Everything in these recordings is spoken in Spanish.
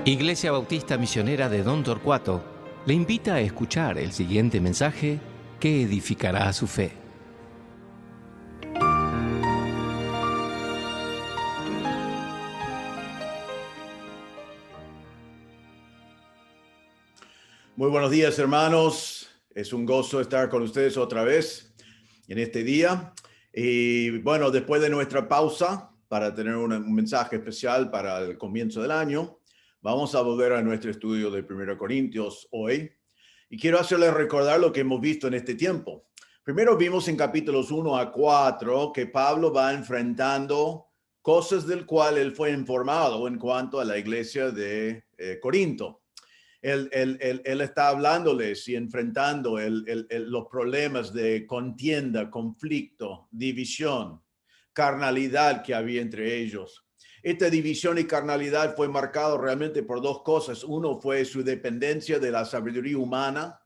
Iglesia Bautista Misionera de Don Torcuato le invita a escuchar el siguiente mensaje que edificará su fe. Muy buenos días, hermanos. Es un gozo estar con ustedes otra vez en este día. Y bueno, después de nuestra pausa para tener un mensaje especial para el comienzo del año, vamos a volver a nuestro estudio de 1 Corintios hoy. Y quiero hacerles recordar lo que hemos visto en este tiempo. Primero vimos en capítulos 1 a 4 que Pablo va enfrentando cosas del cual él fue informado en cuanto a la iglesia de Corinto. Él está hablándoles y enfrentando los problemas de contienda, conflicto, división, carnalidad que había entre ellos. Esta división y carnalidad fue marcado realmente por dos cosas. Uno fue su dependencia de la sabiduría humana,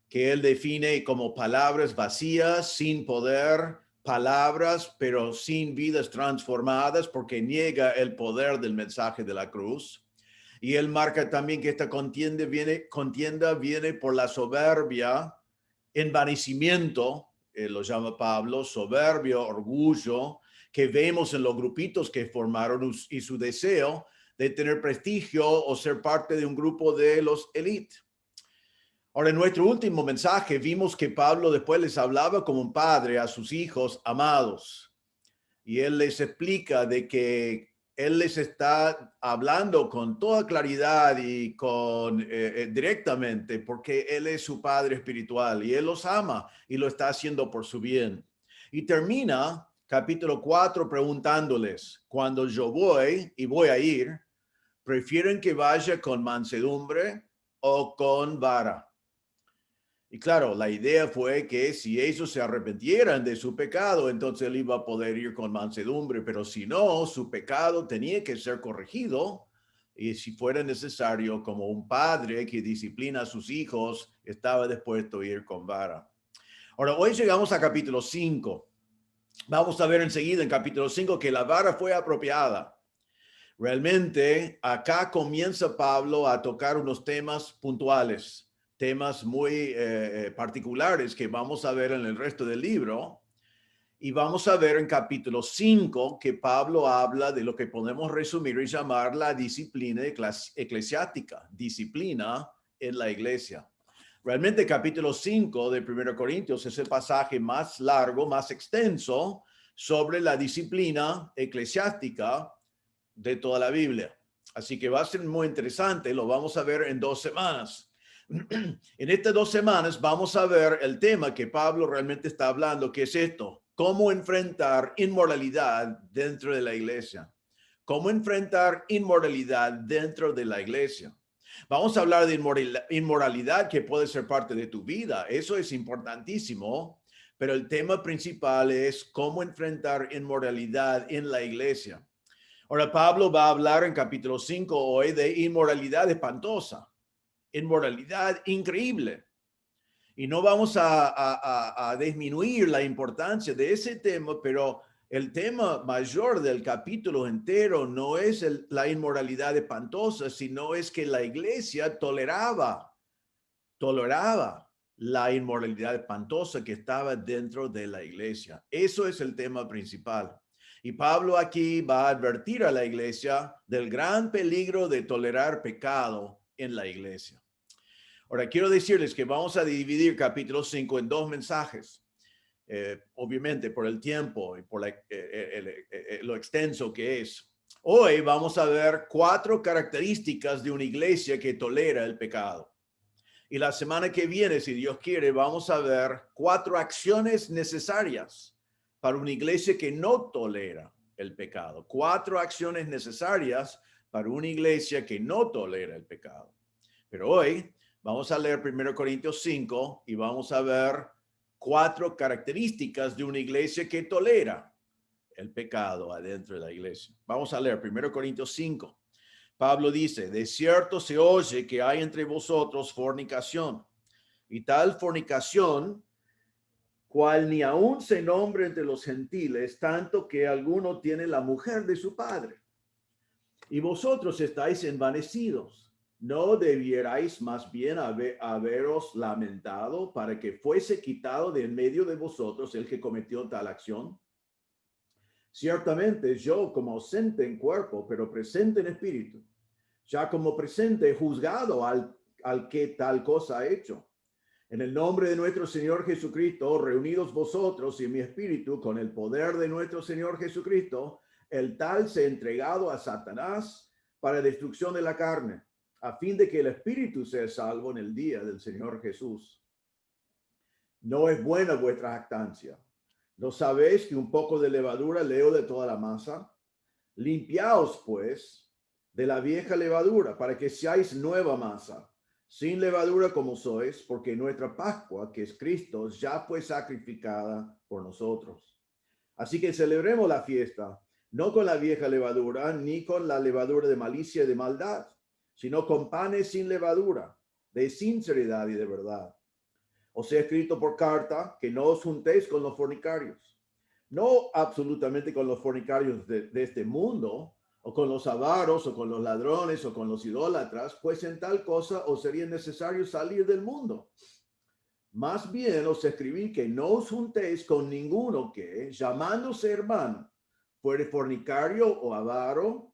que él define como palabras vacías, sin poder, palabras, pero sin vidas transformadas, porque niega el poder del mensaje de la cruz. Y él marca también que esta contienda viene por la soberbia, envanecimiento, lo llama Pablo, soberbia, orgullo, que vemos en los grupitos que formaron y su deseo de tener prestigio o ser parte de un grupo de los élites. Ahora, en nuestro último mensaje vimos que Pablo después les hablaba como un padre a sus hijos amados. Y él les explica de que él les está hablando con toda claridad y directamente, porque él es su padre espiritual y él los ama y lo está haciendo por su bien. Y termina capítulo 4 preguntándoles: cuando yo voy a ir, ¿prefieren que vaya con mansedumbre o con vara? Y claro, la idea fue que si ellos se arrepintieran de su pecado, entonces él iba a poder ir con mansedumbre, pero si no, su pecado tenía que ser corregido, y si fuera necesario, como un padre que disciplina a sus hijos, estaba dispuesto a ir con vara. Ahora, hoy llegamos a capítulo 5. Vamos a ver enseguida en capítulo 5 que la vara fue apropiada. Realmente, acá comienza Pablo a tocar unos temas puntuales, temas muy particulares que vamos a ver en el resto del libro. Y vamos a ver en capítulo 5 que Pablo habla de lo que podemos resumir y llamar la disciplina eclesiástica, disciplina en la iglesia. Realmente capítulo 5 de 1 Corintios es el pasaje más largo, más extenso sobre la disciplina eclesiástica de toda la Biblia. Así que va a ser muy interesante, lo vamos a ver en 2 semanas. En estas 2 semanas vamos a ver el tema que Pablo realmente está hablando, que es esto: cómo enfrentar inmoralidad dentro de la iglesia. Cómo enfrentar inmoralidad dentro de la iglesia. Vamos a hablar de inmoralidad que puede ser parte de tu vida. Eso es importantísimo, pero el tema principal es cómo enfrentar inmoralidad en la iglesia. Ahora, Pablo va a hablar en capítulo 5 hoy de inmoralidad espantosa, inmoralidad increíble. Y no vamos a disminuir la importancia de ese tema, pero el tema mayor del capítulo entero no es la inmoralidad espantosa, sino es que la iglesia toleraba la inmoralidad espantosa que estaba dentro de la iglesia. Eso es el tema principal. Y Pablo aquí va a advertir a la iglesia del gran peligro de tolerar pecado en la iglesia. Ahora, quiero decirles que vamos a dividir capítulo 5 en 2 mensajes. Obviamente por el tiempo y por lo extenso que es. Hoy vamos a ver 4 características de una iglesia que tolera el pecado. Y la semana que viene, si Dios quiere, vamos a ver 4 acciones necesarias para una iglesia que no tolera el pecado. 4 acciones necesarias para una iglesia que no tolera el pecado. Pero hoy vamos a leer 1 Corintios 5 y vamos a ver 4 características de una iglesia que tolera el pecado adentro de la iglesia. Vamos a leer 1 Corintios 5. Pablo dice: de cierto se oye que hay entre vosotros fornicación, y tal fornicación cual ni aún se nombra entre los gentiles, tanto que alguno tiene la mujer de su padre. Y vosotros estáis envanecidos. ¿No debierais más bien haberos lamentado para que fuese quitado de en medio de vosotros el que cometió tal acción? Ciertamente yo, como ausente en cuerpo, pero presente en espíritu, ya como presente, he juzgado al que tal cosa ha hecho. En el nombre de nuestro Señor Jesucristo, reunidos vosotros y mi espíritu con el poder de nuestro Señor Jesucristo, el tal se ha entregado a Satanás para destrucción de la carne, a fin de que el espíritu sea salvo en el día del Señor Jesús. No es buena vuestra jactancia. ¿No sabéis que un poco de levadura leo de toda la masa? Limpiaos, pues, de la vieja levadura, para que seáis nueva masa, sin levadura como sois, porque nuestra Pascua, que es Cristo, ya fue sacrificada por nosotros. Así que celebremos la fiesta, no con la vieja levadura, ni con la levadura de malicia y de maldad, sino con panes sin levadura, de sinceridad y de verdad. Os he escrito por carta que no os juntéis con los fornicarios, no absolutamente con los fornicarios de este mundo, o con los avaros, o con los ladrones, o con los idólatras, pues en tal cosa os sería necesario salir del mundo. Más bien os escribí que no os juntéis con ninguno que, llamándose hermano, fuere fornicario o avaro,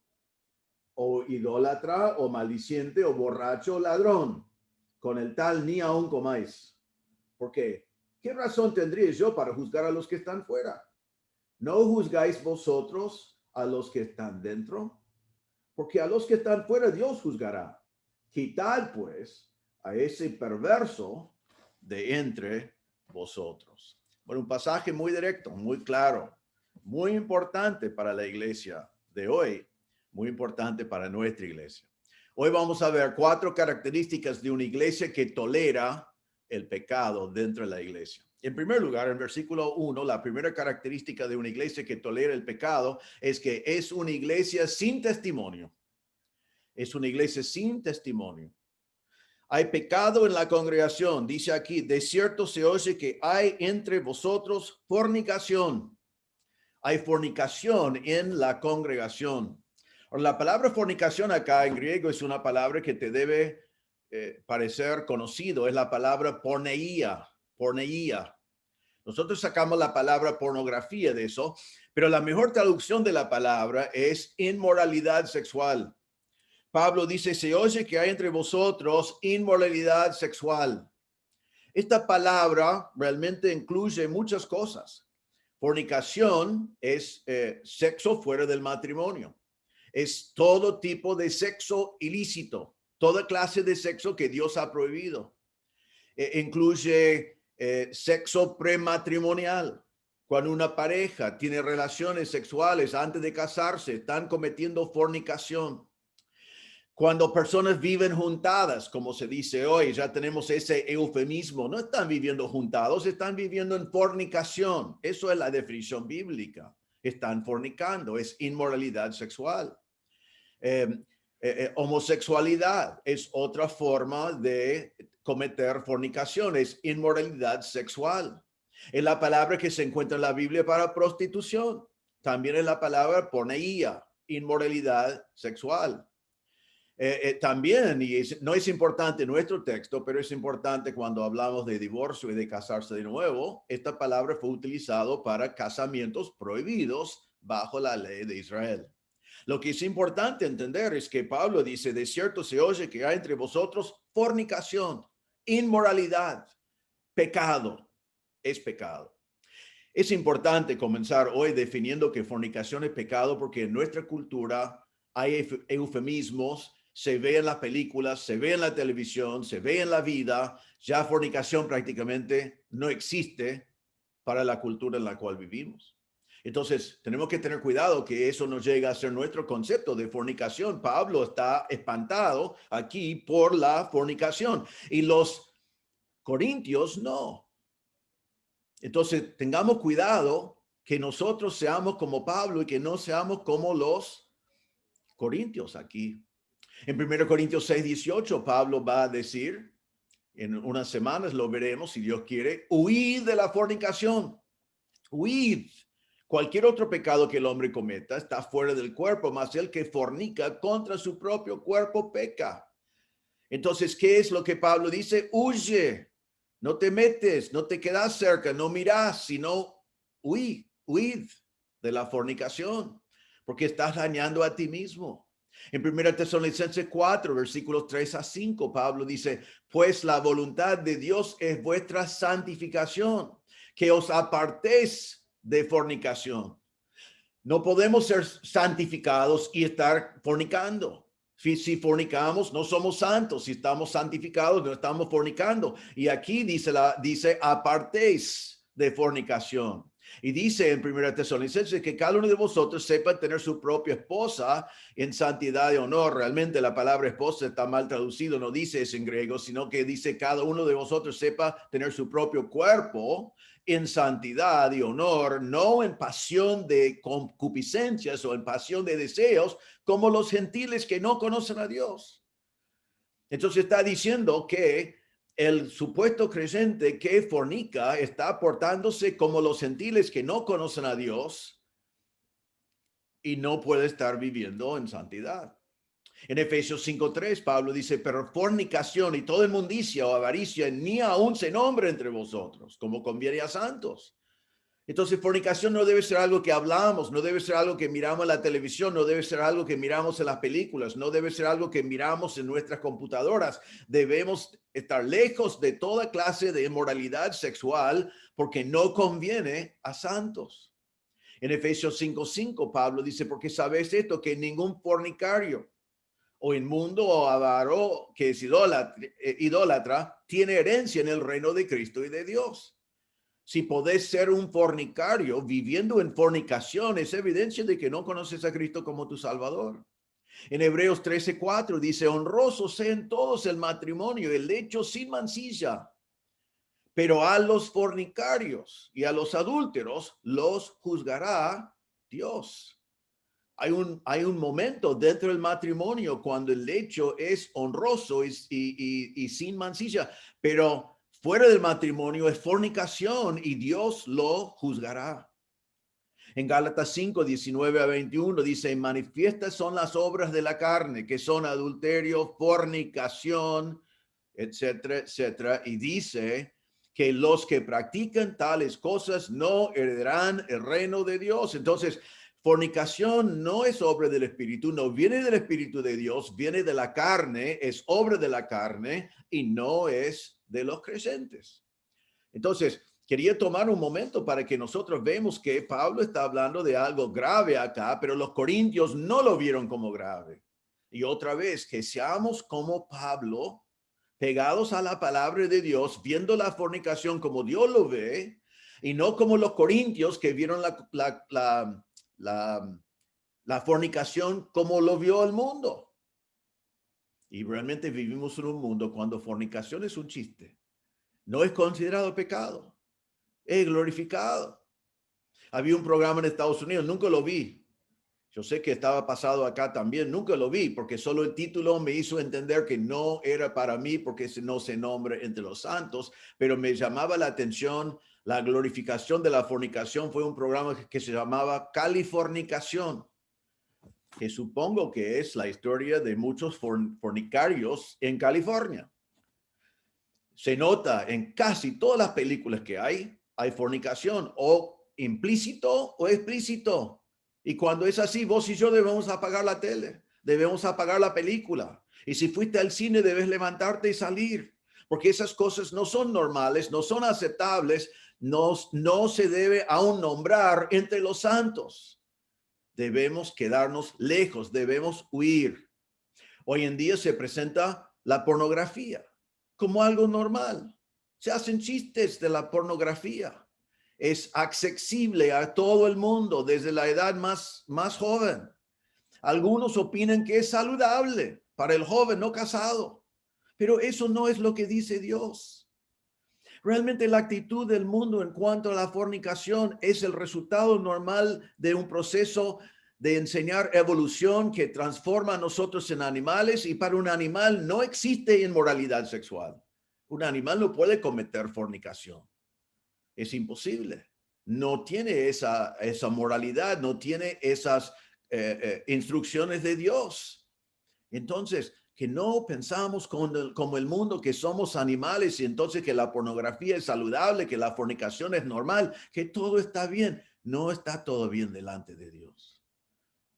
o idólatra, o maldiciente, o borracho, o ladrón. Con el tal ni aun comáis. ¿Por qué? ¿Qué razón tendría yo para juzgar a los que están fuera? ¿No juzgáis vosotros a los que están dentro? Porque a los que están fuera Dios juzgará. Quitad pues a ese perverso de entre vosotros. Bueno, un pasaje muy directo, muy claro, muy importante para la iglesia de hoy, muy importante para nuestra iglesia. Hoy vamos a ver 4 características de una iglesia que tolera el pecado dentro de la iglesia. En primer lugar, en versículo 1, la primera característica de una iglesia que tolera el pecado es que es una iglesia sin testimonio. Es una iglesia sin testimonio. Hay pecado en la congregación. Dice aquí, de cierto se oye que hay entre vosotros fornicación. Hay fornicación en la congregación. La palabra fornicación acá en griego es una palabra que te debe parecer conocido. Es la palabra porneia. Porneia. Nosotros sacamos la palabra pornografía de eso, pero la mejor traducción de la palabra es inmoralidad sexual. Pablo dice, se oye que hay entre vosotros inmoralidad sexual. Esta palabra realmente incluye muchas cosas. Fornicación es sexo fuera del matrimonio. Es todo tipo de sexo ilícito, toda clase de sexo que Dios ha prohibido. Incluye sexo prematrimonial. Cuando una pareja tiene relaciones sexuales antes de casarse, están cometiendo fornicación. Cuando personas viven juntadas, como se dice hoy, ya tenemos ese eufemismo, no están viviendo juntados, están viviendo en fornicación. Eso es la definición bíblica. Están fornicando, es inmoralidad sexual. Homosexualidad es otra forma de cometer fornicación, es inmoralidad sexual. Es la palabra que se encuentra en la Biblia para prostitución. También es la palabra porneia, inmoralidad sexual. También, y no es importante en nuestro texto, pero es importante cuando hablamos de divorcio y de casarse de nuevo, esta palabra fue utilizada para casamientos prohibidos bajo la ley de Israel. Lo que es importante entender es que Pablo dice, de cierto se oye que hay entre vosotros fornicación, inmoralidad, pecado, es pecado. Es importante comenzar hoy definiendo que fornicación es pecado porque en nuestra cultura hay eufemismos, se ve en las películas, se ve en la televisión, se ve en la vida. Ya fornicación prácticamente no existe para la cultura en la cual vivimos. Entonces, tenemos que tener cuidado que eso no llegue a ser nuestro concepto de fornicación. Pablo está espantado aquí por la fornicación y los corintios no. Entonces, tengamos cuidado que nosotros seamos como Pablo y que no seamos como los corintios aquí. En 1 Corintios 6:18, Pablo va a decir, en unas semanas lo veremos, si Dios quiere, huid de la fornicación, huid. Cualquier otro pecado que el hombre cometa está fuera del cuerpo, mas el que fornica contra su propio cuerpo peca. Entonces, ¿qué es lo que Pablo dice? Huye, no te metes, no te quedas cerca, no miras, sino huid de la fornicación, porque estás dañando a ti mismo. En 1 Tesalonicenses 4, versículos 3 a 5, Pablo dice, pues la voluntad de Dios es vuestra santificación, que os apartéis de fornicación. No podemos ser santificados y estar fornicando. Si fornicamos, no somos santos. Si estamos santificados, no estamos fornicando. Y aquí dice apartéis de fornicación. Y dice en 1 Tesalonicenses que cada uno de vosotros sepa tener su propia esposa en santidad y honor. Realmente la palabra esposa está mal traducido, no dice eso en griego, sino que dice cada uno de vosotros sepa tener su propio cuerpo en santidad y honor, no en pasión de concupiscencias o en pasión de deseos, como los gentiles que no conocen a Dios. Entonces está diciendo que el supuesto creyente que fornica está portándose como los gentiles que no conocen a Dios y no puede estar viviendo en santidad. En Efesios 5:3, Pablo dice, pero fornicación y toda inmundicia o avaricia ni aún se nombre entre vosotros, como conviene a santos. Entonces, fornicación no debe ser algo que hablamos, no debe ser algo que miramos en la televisión, no debe ser algo que miramos en las películas, no debe ser algo que miramos en nuestras computadoras. Debemos estar lejos de toda clase de inmoralidad sexual porque no conviene a santos. En Efesios 5:5, Pablo dice, porque sabéis esto, que ningún fornicario o inmundo o avaro que es idólatra tiene herencia en el reino de Cristo y de Dios. Si podés ser un fornicario viviendo en fornicación, es evidencia de que no conoces a Cristo como tu Salvador. En Hebreos 13:4 dice, honrosos sean todos el matrimonio, el lecho sin mancilla, pero a los fornicarios y a los adúlteros los juzgará Dios. Hay un momento dentro del matrimonio cuando el lecho es honroso y sin mancilla, pero fuera del matrimonio es fornicación y Dios lo juzgará. En Gálatas 5:19 a 21 dice, manifiestas son las obras de la carne, que son adulterio, fornicación, etcétera, etcétera. Y dice que los que practican tales cosas no heredarán el reino de Dios. Entonces, fornicación no es obra del Espíritu, no viene del Espíritu de Dios, viene de la carne, es obra de la carne y no es de los creyentes. Entonces, quería tomar un momento para que nosotros vemos que Pablo está hablando de algo grave acá, pero los corintios no lo vieron como grave. Y otra vez, que seamos como Pablo, pegados a la palabra de Dios, viendo la fornicación como Dios lo ve, y no como los corintios que vieron la fornicación como lo vio el mundo. Y realmente vivimos en un mundo cuando fornicación es un chiste. No es considerado pecado, es glorificado. Había un programa en Estados Unidos, nunca lo vi. Yo sé que estaba pasado acá también, nunca lo vi, porque solo el título me hizo entender que no era para mí, porque no se nombra entre los santos, pero me llamaba la atención la glorificación de la fornicación. Fue un programa que se llamaba Californicación, que supongo que es la historia de muchos fornicarios en California. Se nota en casi todas las películas que hay fornicación, o implícito o explícito. Y cuando es así, vos y yo debemos apagar la tele, debemos apagar la película. Y si fuiste al cine, debes levantarte y salir, porque esas cosas no son normales, no son aceptables, no se debe aún nombrar entre los santos. Debemos quedarnos lejos, debemos huir. Hoy en día se presenta la pornografía como algo normal. Se hacen chistes de la pornografía. Es accesible a todo el mundo desde la edad más joven. Algunos opinan que es saludable para el joven no casado, pero eso no es lo que dice Dios. Realmente la actitud del mundo en cuanto a la fornicación es el resultado normal de un proceso de enseñar evolución que transforma a nosotros en animales, y para un animal no existe inmoralidad sexual. Un animal no puede cometer fornicación. Es imposible. no tiene esa moralidad, no tiene esas instrucciones de Dios. Entonces, que no pensamos como el mundo, que somos animales y entonces que la pornografía es saludable, que la fornicación es normal, que todo está bien. No está todo bien delante de Dios.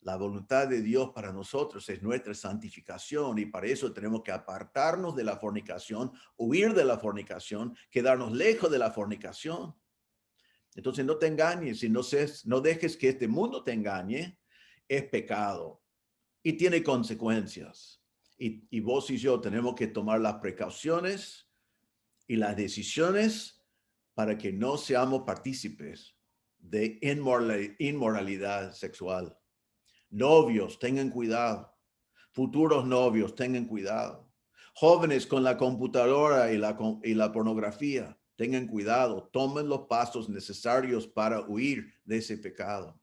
La voluntad de Dios para nosotros es nuestra santificación y para eso tenemos que apartarnos de la fornicación, huir de la fornicación, quedarnos lejos de la fornicación. Entonces no te engañes y no dejes que este mundo te engañe. Es pecado y tiene consecuencias. Y vos y yo tenemos que tomar las precauciones y las decisiones para que no seamos partícipes de inmoralidad sexual. Novios, tengan cuidado. Futuros novios, tengan cuidado. Jóvenes con la computadora y la pornografía, tengan cuidado. Tomen los pasos necesarios para huir de ese pecado.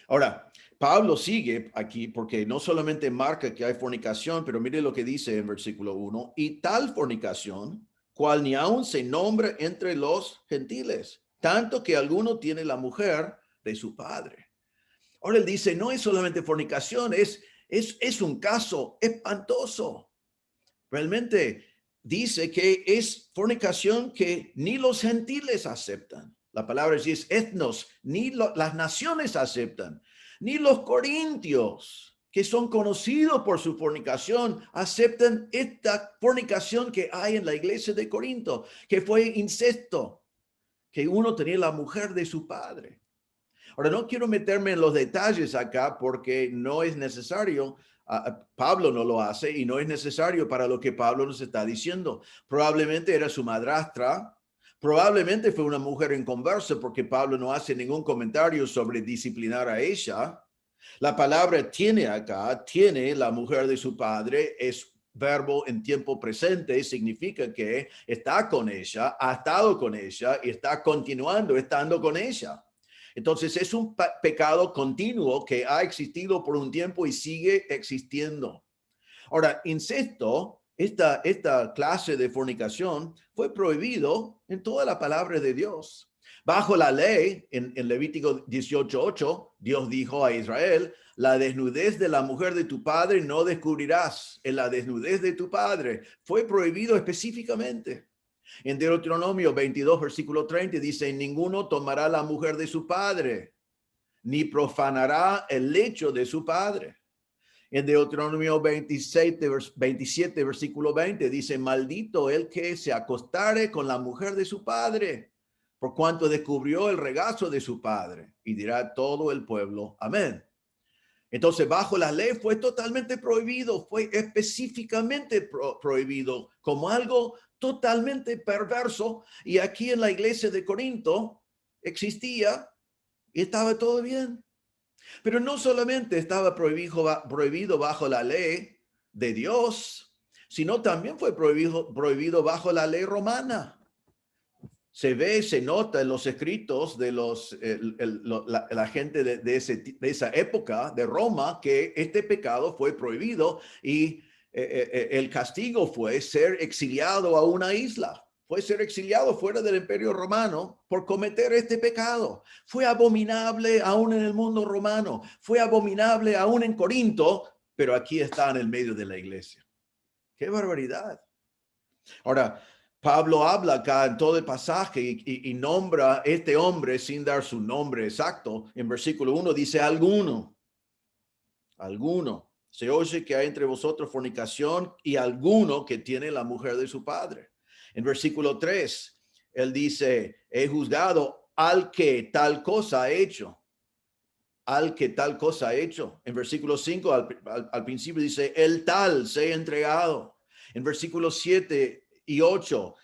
Ahora, Pablo sigue aquí porque no solamente marca que hay fornicación, pero mire lo que dice en versículo 1, y tal fornicación, cual ni aun se nombra entre los gentiles, tanto que alguno tiene la mujer de su padre. Ahora él dice, no es solamente fornicación, es un caso espantoso. Realmente dice que es fornicación que ni los gentiles aceptan. La palabra es etnos, ni las naciones aceptan, ni los corintios, que son conocidos por su fornicación, aceptan esta fornicación que hay en la iglesia de Corinto, que fue incesto, que uno tenía la mujer de su padre. Ahora, no quiero meterme en los detalles acá porque no es necesario. Pablo no lo hace y no es necesario para lo que Pablo nos está diciendo. Probablemente era su madrastra, probablemente fue una mujer inconversa porque Pablo no hace ningún comentario sobre disciplinar a ella. La palabra tiene acá, tiene la mujer de su padre, es verbo en tiempo presente, significa que está con ella, ha estado con ella y está continuando estando con ella. Entonces es un pecado continuo que ha existido por un tiempo y sigue existiendo. Ahora, incesto, esta clase de fornicación fue prohibido en toda la palabra de Dios. Bajo la ley, en Levítico 18:8, Dios dijo a Israel, la desnudez de la mujer de tu padre no descubrirás. En la desnudez de tu padre fue prohibido específicamente. En Deuteronomio 22, versículo 30 dice, ninguno tomará la mujer de su padre, ni profanará el lecho de su padre. En Deuteronomio 27, versículo 20 dice, maldito el que se acostare con la mujer de su padre, por cuanto descubrió el regazo de su padre. Y dirá todo el pueblo, amén. Entonces, bajo la ley fue totalmente prohibido, fue específicamente prohibido como algo totalmente perverso. Y aquí en la iglesia de Corinto existía y estaba todo bien. Pero no solamente estaba prohibido bajo la ley de Dios, sino también fue prohibido bajo la ley romana. Se nota en los escritos de la gente de esa época de Roma que este pecado fue prohibido y el castigo fue ser exiliado a una isla. Fue ser exiliado fuera del imperio romano por cometer este pecado. Fue abominable aún en el mundo romano. Fue abominable aún en Corinto, pero aquí está en el medio de la iglesia. ¡Qué barbaridad! Ahora, Pablo habla acá en todo el pasaje y nombra este hombre sin dar su nombre exacto. En versículo 1 dice alguno. Se oye que hay entre vosotros fornicación y alguno que tiene la mujer de su padre. En versículo 3, él dice, he juzgado al que tal cosa ha hecho. Al que tal cosa ha hecho. En versículo 5, al principio dice, el tal se ha entregado. En versículo 7 y 8,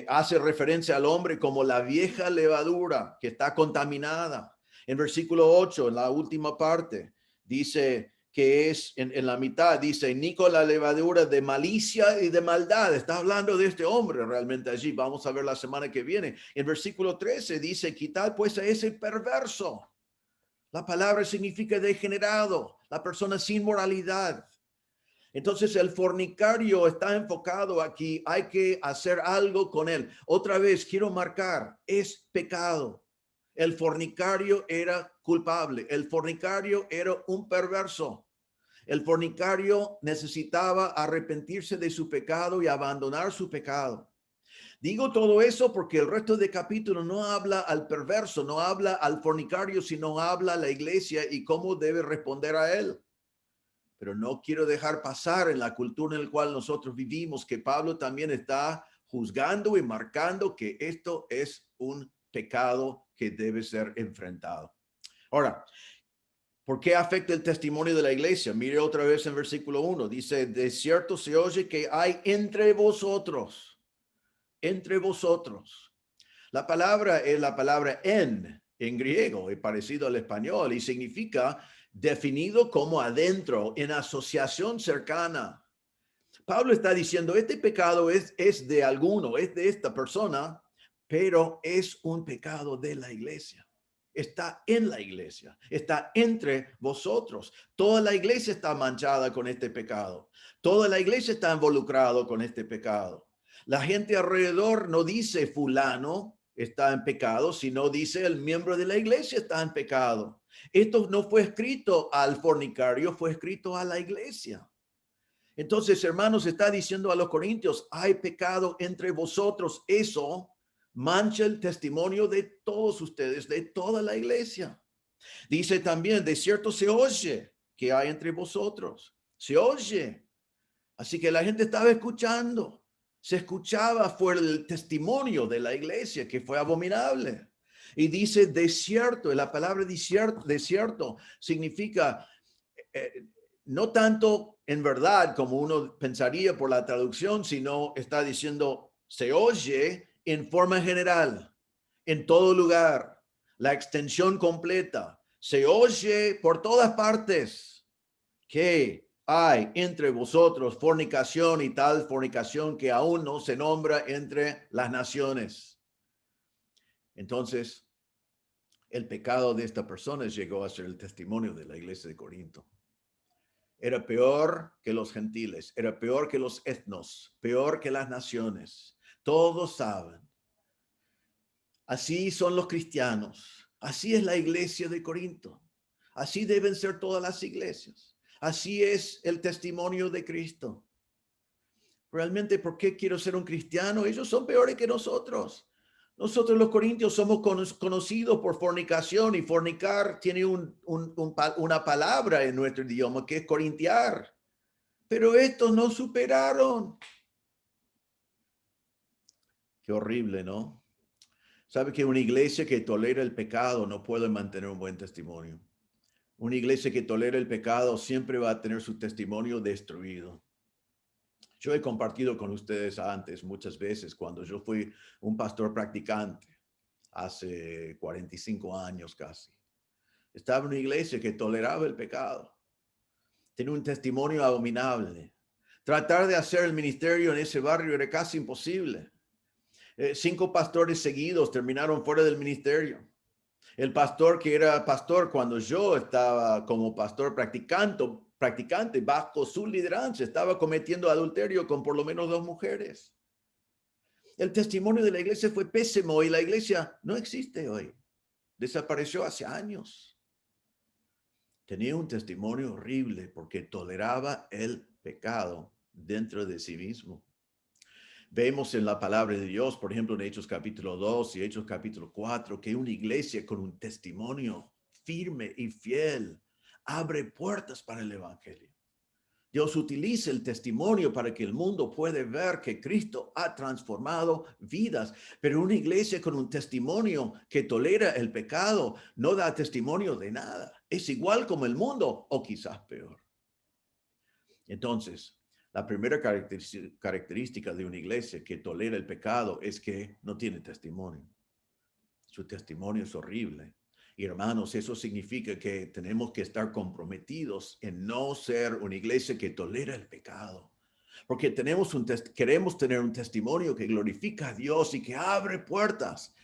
hace referencia al hombre como la vieja levadura que está contaminada. En versículo 8, en la última parte, dice que es en la mitad, dice, ni con la levadura de malicia y de maldad. Está hablando de este hombre realmente allí. Vamos a ver la semana que viene. En versículo 13 dice, quitad pues a ese perverso. La palabra significa degenerado, la persona sin moralidad. Entonces el fornicario está enfocado aquí, hay que hacer algo con él. Otra vez quiero marcar, es pecado. El fornicario era culpable. El fornicario era un perverso. El fornicario necesitaba arrepentirse de su pecado y abandonar su pecado. Digo todo eso porque el resto del capítulo no habla al perverso, no habla al fornicario, sino habla a la iglesia y cómo debe responder a él. Pero no quiero dejar pasar en la cultura en la cual nosotros vivimos que Pablo también está juzgando y marcando que esto es un pecado que debe ser enfrentado. Ahora, ¿por qué afecta el testimonio de la iglesia? Mire otra vez en versículo 1. Dice, de cierto se oye que hay entre vosotros. La palabra es la palabra en griego, es parecido al español y significa definido como adentro, en asociación cercana. Pablo está diciendo, este pecado es de alguno, es de esta persona, pero es un pecado de la iglesia. Está en la iglesia, está entre vosotros. Toda la iglesia está manchada con este pecado. Toda la iglesia está involucrada con este pecado. La gente alrededor no dice fulano está en pecado, sino dice el miembro de la iglesia está en pecado. Esto no fue escrito al fornicario, fue escrito a la iglesia. Entonces, hermanos, está diciendo a los corintios, hay pecado entre vosotros. Eso mancha el testimonio de todos ustedes, de toda la iglesia. Dice también, de cierto se oye que hay entre vosotros. Se oye. Así que la gente estaba escuchando. Se escuchaba fuera el testimonio de la iglesia que fue abominable. Y dice desierto. La palabra desierto significa no tanto en verdad como uno pensaría por la traducción, sino está diciendo se oye en forma general, en todo lugar, la extensión completa. Se oye por todas partes que hay entre vosotros fornicación y tal fornicación que aún no se nombra entre las naciones. Entonces, el pecado de esta persona llegó a ser el testimonio de la iglesia de Corinto. Era peor que los gentiles, era peor que los etnos, peor que las naciones. Todos saben. Así son los cristianos. Así es la iglesia de Corinto. Así deben ser todas las iglesias. Así es el testimonio de Cristo. Realmente, ¿por qué quiero ser un cristiano? Ellos son peores que nosotros. Nosotros los corintios somos conocidos por fornicación y fornicar tiene una palabra en nuestro idioma que es corintiar. Pero estos no superaron. Qué horrible, ¿no? Sabe que una iglesia que tolera el pecado no puede mantener un buen testimonio. Una iglesia que tolera el pecado siempre va a tener su testimonio destruido. Yo he compartido con ustedes antes muchas veces cuando yo fui un pastor practicante hace 45 años casi. Estaba en una iglesia que toleraba el pecado. Tenía un testimonio abominable. Tratar de hacer el ministerio en ese barrio era casi imposible. 5 pastores seguidos terminaron fuera del ministerio. El pastor que era pastor cuando yo estaba como pastor practicante bajo su liderazgo estaba cometiendo adulterio con por lo menos 2 mujeres. El testimonio de la iglesia fue pésimo y la iglesia no existe hoy. Desapareció hace años. Tenía un testimonio horrible porque toleraba el pecado dentro de sí mismo. Vemos en la palabra de Dios, por ejemplo, en Hechos capítulo 2 y Hechos capítulo 4, que una iglesia con un testimonio firme y fiel abre puertas para el evangelio. Dios utiliza el testimonio para que el mundo pueda ver que Cristo ha transformado vidas. Pero una iglesia con un testimonio que tolera el pecado no da testimonio de nada. Es igual como el mundo o quizás peor. Entonces, la primera característica de una iglesia que tolera el pecado es que no tiene testimonio. Su testimonio es horrible. Y hermanos, eso significa que tenemos que estar comprometidos en no ser una iglesia que tolera el pecado. Porque queremos tener un testimonio que glorifica a Dios y que abre puertas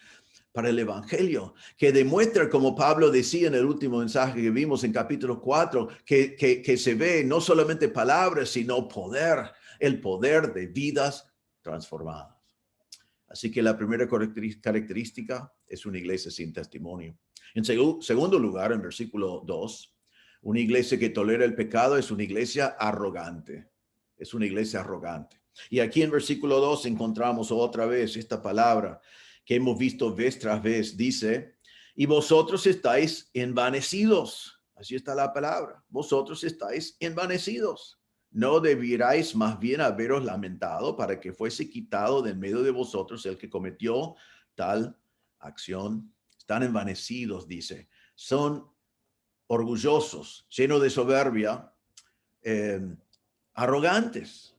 para el evangelio, que demuestra, como Pablo decía en el último mensaje que vimos en capítulo 4, que se ve no solamente palabras, sino poder, el poder de vidas transformadas. Así que la primera característica es una iglesia sin testimonio. En segundo lugar, en versículo 2, una iglesia que tolera el pecado es una iglesia arrogante. Es una iglesia arrogante. Y aquí en versículo 2 encontramos otra vez esta palabra que hemos visto vez tras vez. Dice, y vosotros estáis envanecidos. Así está la palabra. Vosotros estáis envanecidos. ¿No debierais más bien haberos lamentado para que fuese quitado de en medio de vosotros el que cometió tal acción? Están envanecidos, dice. Son orgullosos, llenos de soberbia, arrogantes.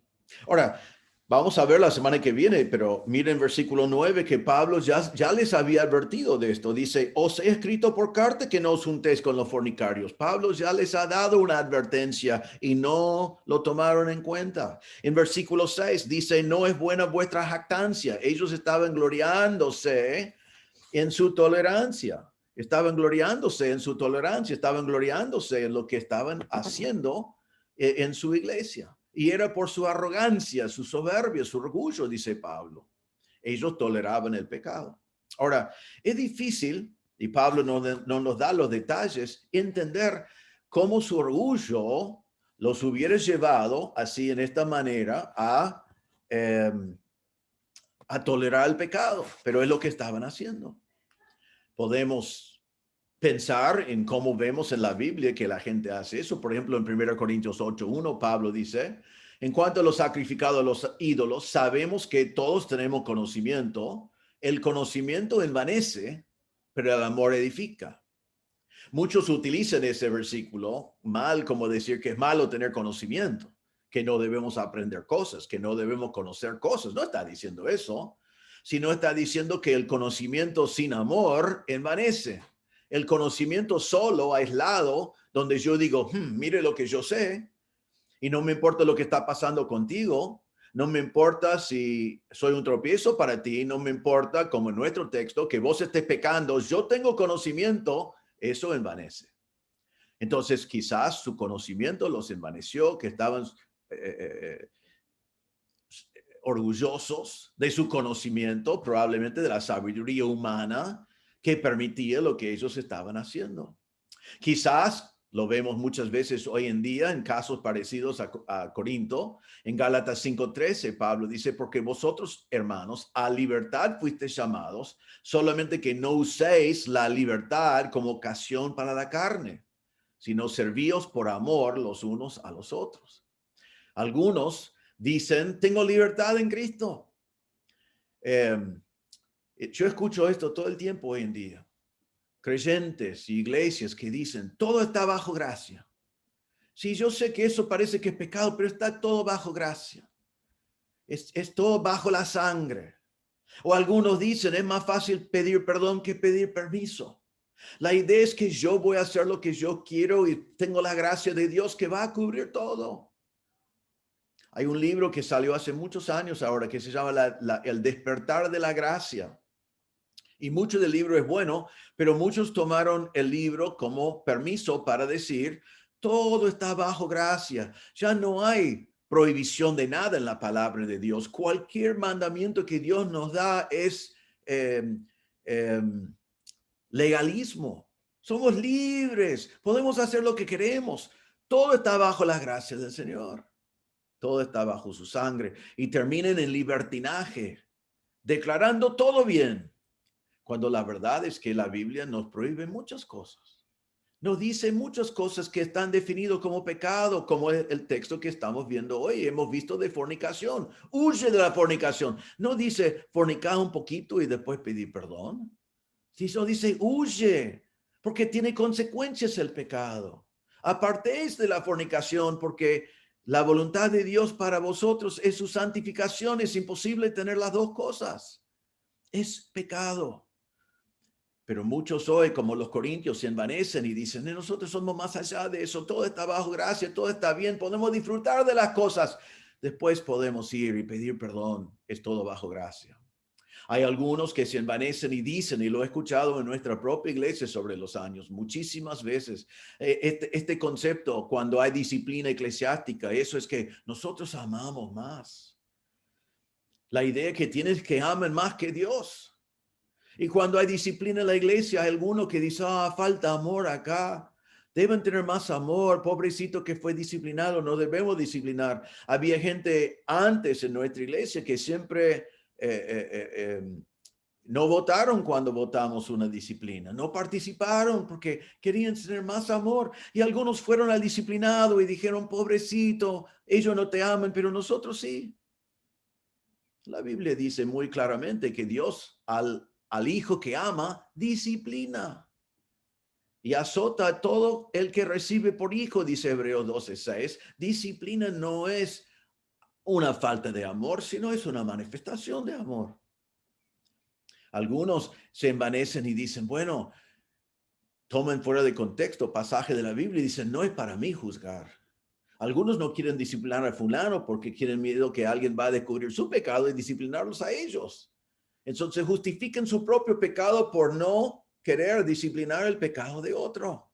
Ahora, vamos a ver la semana que viene, pero miren versículo 9 que Pablo ya les había advertido de esto. Dice, os he escrito por carta que no os juntéis con los fornicarios. Pablo ya les ha dado una advertencia y no lo tomaron en cuenta. En versículo 6 dice, no es buena vuestra jactancia. Ellos estaban gloriándose en su tolerancia. Estaban gloriándose en su tolerancia, estaban gloriándose en lo que estaban haciendo en su iglesia. Y era por su arrogancia, su soberbia, su orgullo, dice Pablo. Ellos toleraban el pecado. Ahora, es difícil, y Pablo no nos da los detalles, entender cómo su orgullo los hubiera llevado así en esta manera a tolerar el pecado, pero es lo que estaban haciendo. Podemos pensar en cómo vemos en la Biblia que la gente hace eso. Por ejemplo, en 1 Corintios 8:1, Pablo dice, en cuanto a lo sacrificado a los ídolos, sabemos que todos tenemos conocimiento. El conocimiento envanece, pero el amor edifica. Muchos utilizan ese versículo mal, como decir que es malo tener conocimiento, que no debemos aprender cosas, que no debemos conocer cosas. No está diciendo eso, sino está diciendo que el conocimiento sin amor envanece. El conocimiento solo, aislado, donde yo digo, mire lo que yo sé, y no me importa lo que está pasando contigo, no me importa si soy un tropiezo para ti, no me importa, como en nuestro texto, que vos estés pecando, yo tengo conocimiento, eso envanece. Entonces, quizás su conocimiento los envaneció, que estaban orgullosos de su conocimiento, probablemente de la sabiduría humana que permitía lo que ellos estaban haciendo. Quizás lo vemos muchas veces hoy en día en casos parecidos a Corinto. En Gálatas 5:13, Pablo dice, porque vosotros, hermanos, a libertad fuisteis llamados, solamente que no uséis la libertad como ocasión para la carne, sino servíos por amor los unos a los otros. Algunos dicen, tengo libertad en Cristo. Yo escucho esto todo el tiempo hoy en día. Creyentes y iglesias que dicen, todo está bajo gracia. Sí, yo sé que eso parece que es pecado, pero está todo bajo gracia. Es todo bajo la sangre. O algunos dicen, es más fácil pedir perdón que pedir permiso. La idea es que yo voy a hacer lo que yo quiero y tengo la gracia de Dios que va a cubrir todo. Hay un libro que salió hace muchos años ahora que se llama El despertar de la gracia. Y mucho del libro es bueno, pero muchos tomaron el libro como permiso para decir, todo está bajo gracia. Ya no hay prohibición de nada en la palabra de Dios. Cualquier mandamiento que Dios nos da es legalismo. Somos libres, podemos hacer lo que queremos. Todo está bajo la gracia del Señor. Todo está bajo su sangre. Y terminen en libertinaje, declarando todo bien. Cuando la verdad es que la Biblia nos prohíbe muchas cosas. Nos dice muchas cosas que están definidas como pecado, como el texto que estamos viendo hoy. Hemos visto de fornicación. Huye de la fornicación. No dice fornicar un poquito y después pedir perdón. Sino dice huye, porque tiene consecuencias el pecado. Apartéis de la fornicación, porque la voluntad de Dios para vosotros es su santificación. Es imposible tener las dos cosas. Es pecado. Pero muchos hoy, como los corintios, se envanecen y dicen, nosotros somos más allá de eso, todo está bajo gracia, todo está bien, podemos disfrutar de las cosas. Después podemos ir y pedir perdón, es todo bajo gracia. Hay algunos que se envanecen y dicen, y lo he escuchado en nuestra propia iglesia sobre los años, muchísimas veces, este concepto cuando hay disciplina eclesiástica, eso es que nosotros amamos más. La idea que tienes que amar más que Dios. Y cuando hay disciplina en la iglesia, hay alguno que dice, falta amor acá. Deben tener más amor, pobrecito que fue disciplinado, no debemos disciplinar. Había gente antes en nuestra iglesia que siempre no votaron cuando votamos una disciplina, no participaron porque querían tener más amor. Y algunos fueron al disciplinado y dijeron, pobrecito, ellos no te aman, pero nosotros sí. La Biblia dice muy claramente que Dios al hijo que ama, disciplina. Y azota a todo el que recibe por hijo, dice Hebreos 12:6. Disciplina no es una falta de amor, sino es una manifestación de amor. Algunos se envanecen y dicen, bueno, toman fuera de contexto pasaje de la Biblia y dicen, no es para mí juzgar. Algunos no quieren disciplinar a fulano porque tienen miedo que alguien va a descubrir su pecado y disciplinarlos a ellos. Entonces justifican su propio pecado por no querer disciplinar el pecado de otro.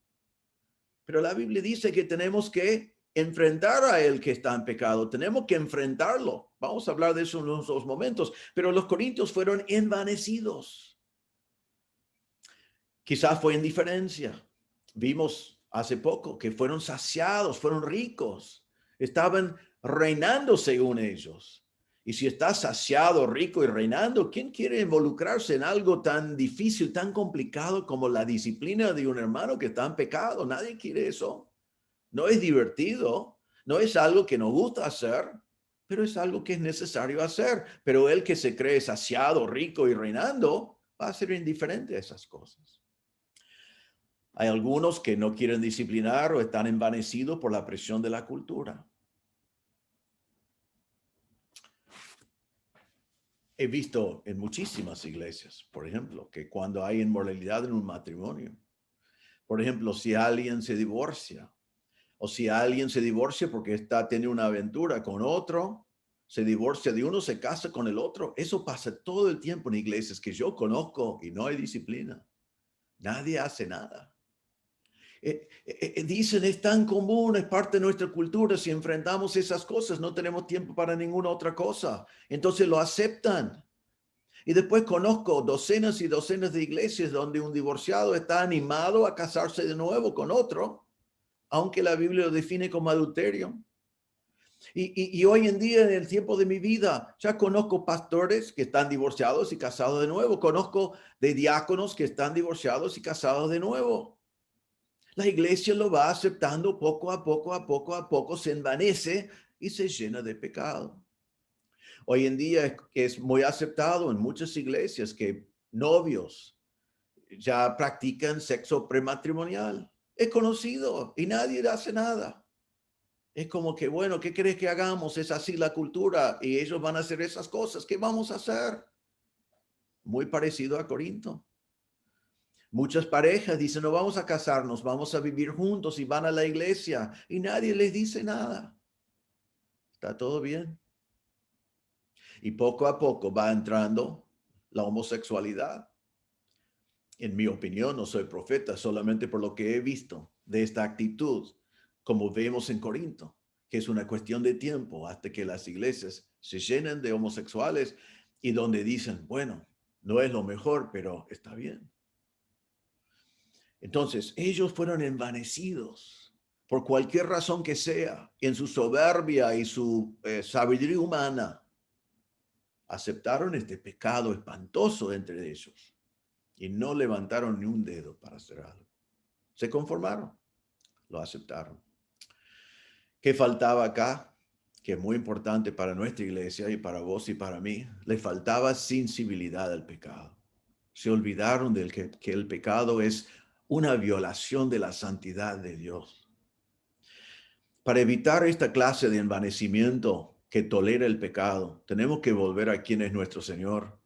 Pero la Biblia dice que tenemos que enfrentar a el que está en pecado. Tenemos que enfrentarlo. Vamos a hablar de eso en unos momentos. Pero los corintios fueron envanecidos. Quizás fue indiferencia. Vimos hace poco que fueron saciados, fueron ricos. Estaban reinando según ellos. Y si estás saciado, rico y reinando, ¿quién quiere involucrarse en algo tan difícil, tan complicado como la disciplina de un hermano que está en pecado? Nadie quiere eso. No es divertido, no es algo que nos gusta hacer, pero es algo que es necesario hacer. Pero el que se cree saciado, rico y reinando va a ser indiferente a esas cosas. Hay algunos que no quieren disciplinar o están envanecidos por la presión de la cultura. He visto en muchísimas iglesias, por ejemplo, que cuando hay inmoralidad en un matrimonio, por ejemplo, si alguien se divorcia, o si alguien se divorcia porque tiene una aventura con otro, se divorcia de uno, se casa con el otro. Eso pasa todo el tiempo en iglesias que yo conozco y no hay disciplina. Nadie hace nada. Dicen, es tan común, es parte de nuestra cultura. Si enfrentamos esas cosas, no tenemos tiempo para ninguna otra cosa. Entonces lo aceptan. Y después conozco docenas y docenas de iglesias donde un divorciado está animado a casarse de nuevo con otro, aunque la Biblia lo define como adulterio. Y hoy en día, en el tiempo de mi vida, ya conozco pastores que están divorciados y casados de nuevo. Conozco de diáconos que están divorciados y casados de nuevo. La iglesia lo va aceptando poco a poco, se envanece y se llena de pecado. Hoy en día es muy aceptado en muchas iglesias que novios ya practican sexo prematrimonial. Es conocido y nadie hace nada. Es como que, bueno, ¿qué crees que hagamos? Es así la cultura y ellos van a hacer esas cosas. ¿Qué vamos a hacer? Muy parecido a Corinto. Muchas parejas dicen, no vamos a casarnos, vamos a vivir juntos y van a la iglesia y nadie les dice nada. Está todo bien. Y poco a poco va entrando la homosexualidad. En mi opinión, no soy profeta, solamente por lo que he visto de esta actitud, como vemos en Corinto, que es una cuestión de tiempo hasta que las iglesias se llenen de homosexuales y donde dicen, bueno, no es lo mejor, pero está bien. Entonces, ellos fueron envanecidos por cualquier razón que sea, en su soberbia y su sabiduría humana. Aceptaron este pecado espantoso entre ellos y no levantaron ni un dedo para hacer algo. Se conformaron, lo aceptaron. ¿Qué faltaba acá? Que es muy importante para nuestra iglesia y para vos y para mí. Le faltaba sensibilidad al pecado. Se olvidaron de que el pecado es una violación de la santidad de Dios. Para evitar esta clase de envanecimiento que tolera el pecado, tenemos que volver a quien es nuestro Señor.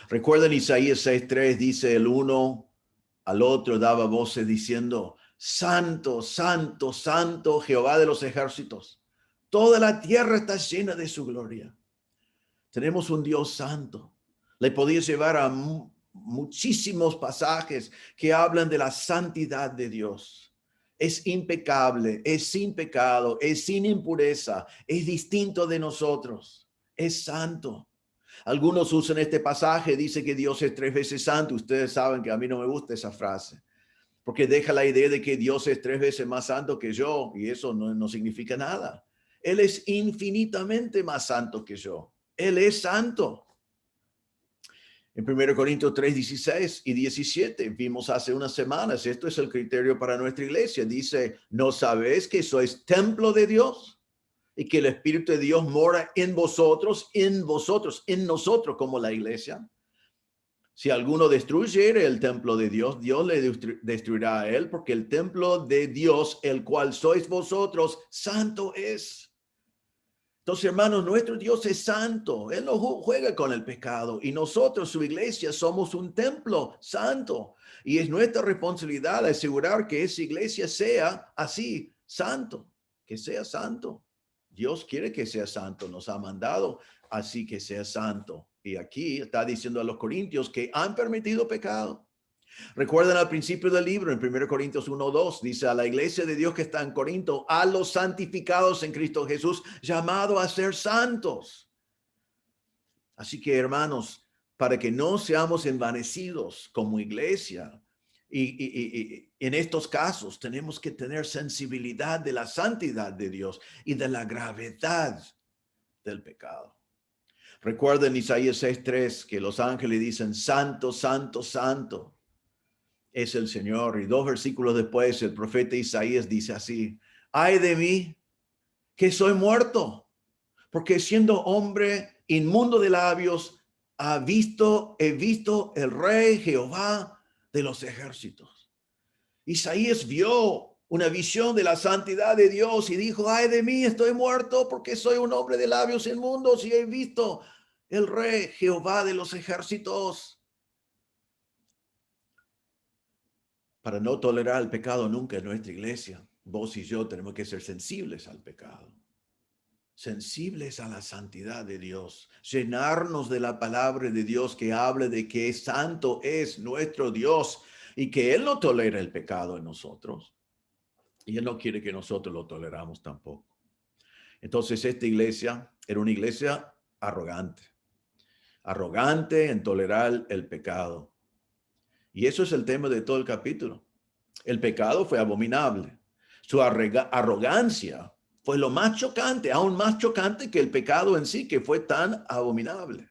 Recuerden Isaías 6:3, dice el uno al otro, daba voces diciendo, Santo, Santo, Santo, Jehová de los ejércitos. Toda la tierra está llena de su gloria. Tenemos un Dios santo. Le podía llevar a muchísimos pasajes que hablan de la santidad de Dios. Es impecable, es sin pecado, es sin impureza, es distinto de nosotros, es santo. Algunos usan este pasaje, dice que Dios es 3 veces santo. Ustedes saben que a mí no me gusta esa frase, porque deja la idea de que Dios es 3 veces más santo que yo, y eso no significa nada. Él es infinitamente más santo que yo. Él es santo. En 1 Corintios 3, 16 y 17, vimos hace unas semanas, esto es el criterio para nuestra iglesia. Dice, ¿no sabéis que sois templo de Dios? Y que el Espíritu de Dios mora en vosotros, en nosotros como la iglesia. Si alguno destruyere el templo de Dios, Dios le destruirá a él, porque el templo de Dios, el cual sois vosotros, santo es. Entonces, hermanos, nuestro Dios es santo. Él no juega con el pecado. Y nosotros, su iglesia, somos un templo santo. Y es nuestra responsabilidad asegurar que esa iglesia sea así, santo, que sea santo. Dios quiere que sea santo, nos ha mandado así que sea santo. Y aquí está diciendo a los corintios que han permitido pecado. Recuerden al principio del libro, en 1 Corintios 1:2, dice a la iglesia de Dios que está en Corinto, a los santificados en Cristo Jesús, llamado a ser santos. Así que, hermanos, para que no seamos envanecidos como iglesia, y en estos casos tenemos que tener sensibilidad de la santidad de Dios y de la gravedad del pecado. Recuerden Isaías 6:3 que los ángeles dicen, santo, santo, santo es el Señor. Y 2 versículos después, el profeta Isaías dice así, ay de mí, que soy muerto, porque siendo hombre inmundo de labios, he visto el Rey Jehová de los ejércitos. Isaías vio una visión de la santidad de Dios y dijo, ay de mí, estoy muerto, porque soy un hombre de labios inmundos y he visto el Rey Jehová de los ejércitos. Para no tolerar el pecado nunca en nuestra iglesia, vos y yo tenemos que ser sensibles al pecado, sensibles a la santidad de Dios, llenarnos de la palabra de Dios que hable de que santo es nuestro Dios y que Él no tolera el pecado en nosotros. Y Él no quiere que nosotros lo toleramos tampoco. Entonces esta iglesia era una iglesia arrogante en tolerar el pecado. Y eso es el tema de todo el capítulo. El pecado fue abominable. Su arrogancia fue lo más chocante, aún más chocante que el pecado en sí, que fue tan abominable.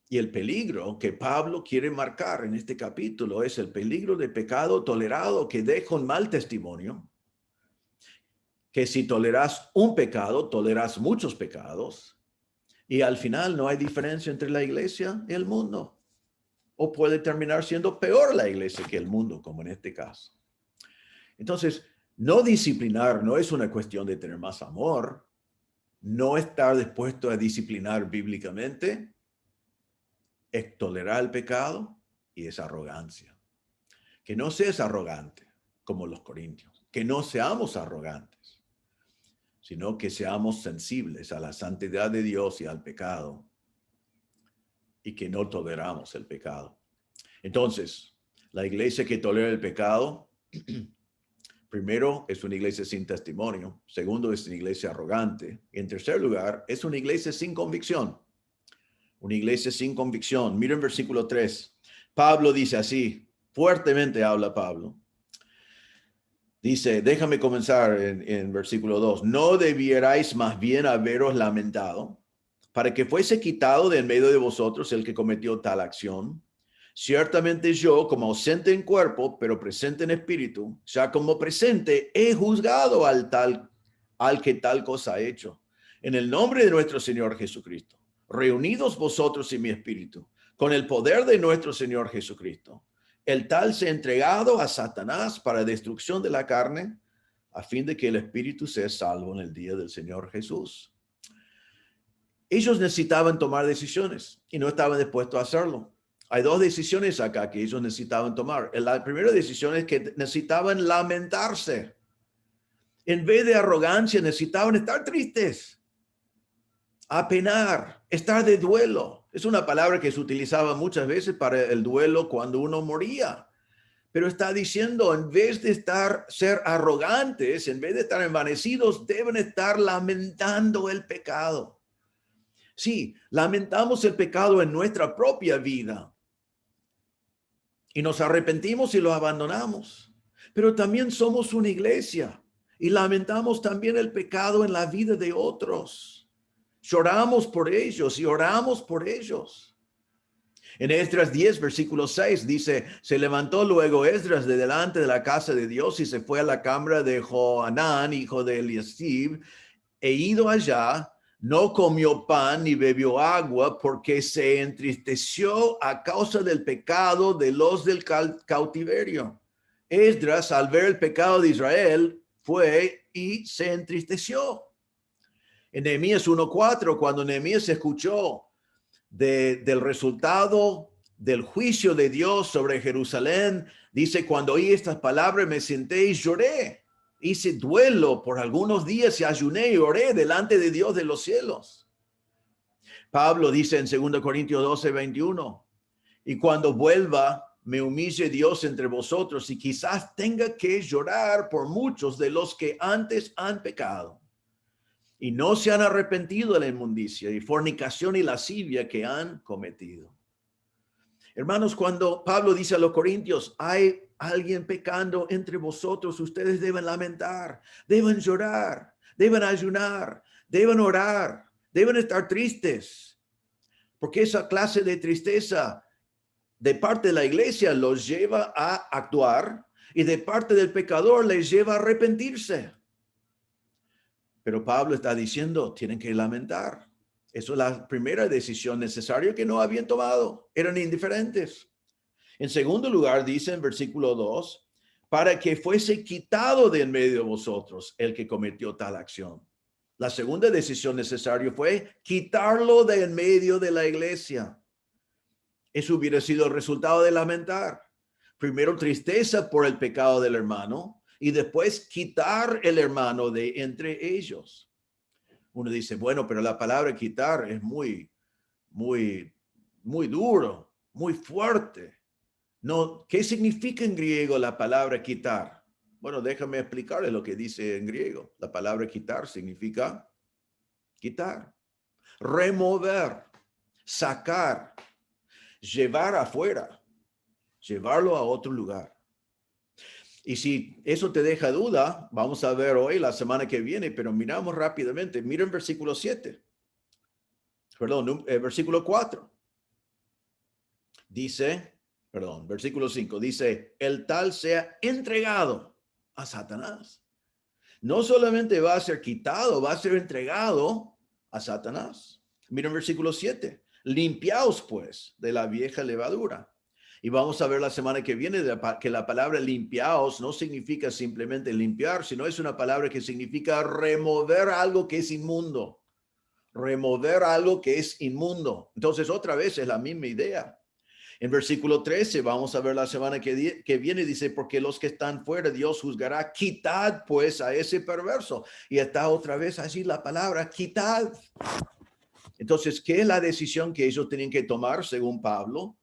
Y el peligro que Pablo quiere marcar en este capítulo es el peligro de pecado tolerado que deja un mal testimonio. Que si toleras un pecado, toleras muchos pecados. Y al final no hay diferencia entre la iglesia y el mundo. O puede terminar siendo peor la iglesia que el mundo, como en este caso. Entonces, no disciplinar no es una cuestión de tener más amor. No estar dispuesto a disciplinar bíblicamente es tolerar el pecado y es arrogancia. Que no seas arrogante como los corintios. Que no seamos arrogantes, sino que seamos sensibles a la santidad de Dios y al pecado, y que no toleramos el pecado. Entonces, la iglesia que tolera el pecado, primero, es una iglesia sin testimonio. Segundo, es una iglesia arrogante. Y en tercer lugar, es una iglesia sin convicción. Una iglesia sin convicción. Miren versículo 3. Pablo dice así, fuertemente habla Pablo. Dice, déjame comenzar en versículo 2. No debierais más bien haberos lamentado para que fuese quitado de en medio de vosotros el que cometió tal acción. Ciertamente yo, como ausente en cuerpo, pero presente en espíritu, ya como presente, he juzgado al que tal cosa ha hecho. En el nombre de nuestro Señor Jesucristo, reunidos vosotros y mi espíritu, con el poder de nuestro Señor Jesucristo, el tal se ha entregado a Satanás para destrucción de la carne, a fin de que el espíritu sea salvo en el día del Señor Jesús. Ellos necesitaban tomar decisiones y no estaban dispuestos a hacerlo. Hay dos decisiones acá que ellos necesitaban tomar. La primera decisión es que necesitaban lamentarse. En vez de arrogancia, necesitaban estar tristes, apenar, estar de duelo. Es una palabra que se utilizaba muchas veces para el duelo cuando uno moría. Pero está diciendo, en vez de ser arrogantes, en vez de estar envanecidos, deben estar lamentando el pecado. Sí, lamentamos el pecado en nuestra propia vida y nos arrepentimos y lo abandonamos. Pero también somos una iglesia y lamentamos también el pecado en la vida de otros. Lloramos por ellos y oramos por ellos. En Esdras 10, versículo 6 dice, se levantó luego Esdras de delante de la casa de Dios y se fue a la cámara de Johanán, hijo de Eliasib, e ido allá, no comió pan ni bebió agua porque se entristeció a causa del pecado de los del cautiverio. Esdras, al ver el pecado de Israel, fue y se entristeció. En Nehemías 1:4, cuando Nehemías escuchó del resultado del juicio de Dios sobre Jerusalén, dice, cuando oí estas palabras me senté y lloré. Hice duelo por algunos días y ayuné y oré delante de Dios de los cielos. Pablo dice en 2 Corintios 12:21, y cuando vuelva, me humille Dios entre vosotros y quizás tenga que llorar por muchos de los que antes han pecado y no se han arrepentido de la inmundicia y fornicación y lascivia que han cometido. Hermanos, cuando Pablo dice a los corintios, hay alguien pecando entre vosotros, ustedes deben lamentar, deben llorar, deben ayunar, deben orar, deben estar tristes, porque esa clase de tristeza de parte de la iglesia los lleva a actuar y de parte del pecador les lleva a arrepentirse. Pero Pablo está diciendo, tienen que lamentar. Eso es la primera decisión necesaria que no habían tomado. Eran indiferentes. En segundo lugar, dice en versículo 2, para que fuese quitado de en medio de vosotros el que cometió tal acción. La segunda decisión necesaria fue quitarlo de en medio de la iglesia. Eso hubiera sido el resultado de lamentar. Primero, tristeza por el pecado del hermano y después quitar el hermano de entre ellos. Uno dice, bueno, pero la palabra quitar es muy duro, muy fuerte. No, ¿qué significa en griego la palabra quitar? Bueno, déjame explicarle lo que dice en griego. La palabra quitar significa quitar, remover, sacar, llevar afuera, llevarlo a otro lugar. Y si eso te deja duda, vamos a ver hoy, la semana que viene, pero miramos rápidamente. Miren versículo 7. Versículo 4. Dice, versículo 5. Dice, el tal sea entregado a Satanás. No solamente va a ser quitado, va a ser entregado a Satanás. Miren versículo 7. Limpiaos pues de la vieja levadura. Y vamos a ver la semana que viene que la palabra limpiaos no significa simplemente limpiar, sino es una palabra que significa remover algo que es inmundo. Remover algo que es inmundo. Entonces, otra vez es la misma idea. En versículo 13, vamos a ver la semana que viene, dice, porque los que están fuera, Dios juzgará. Quitad pues a ese perverso. Y está otra vez allí la palabra, quitad. Entonces, ¿qué es la decisión que ellos tienen que tomar según Pablo?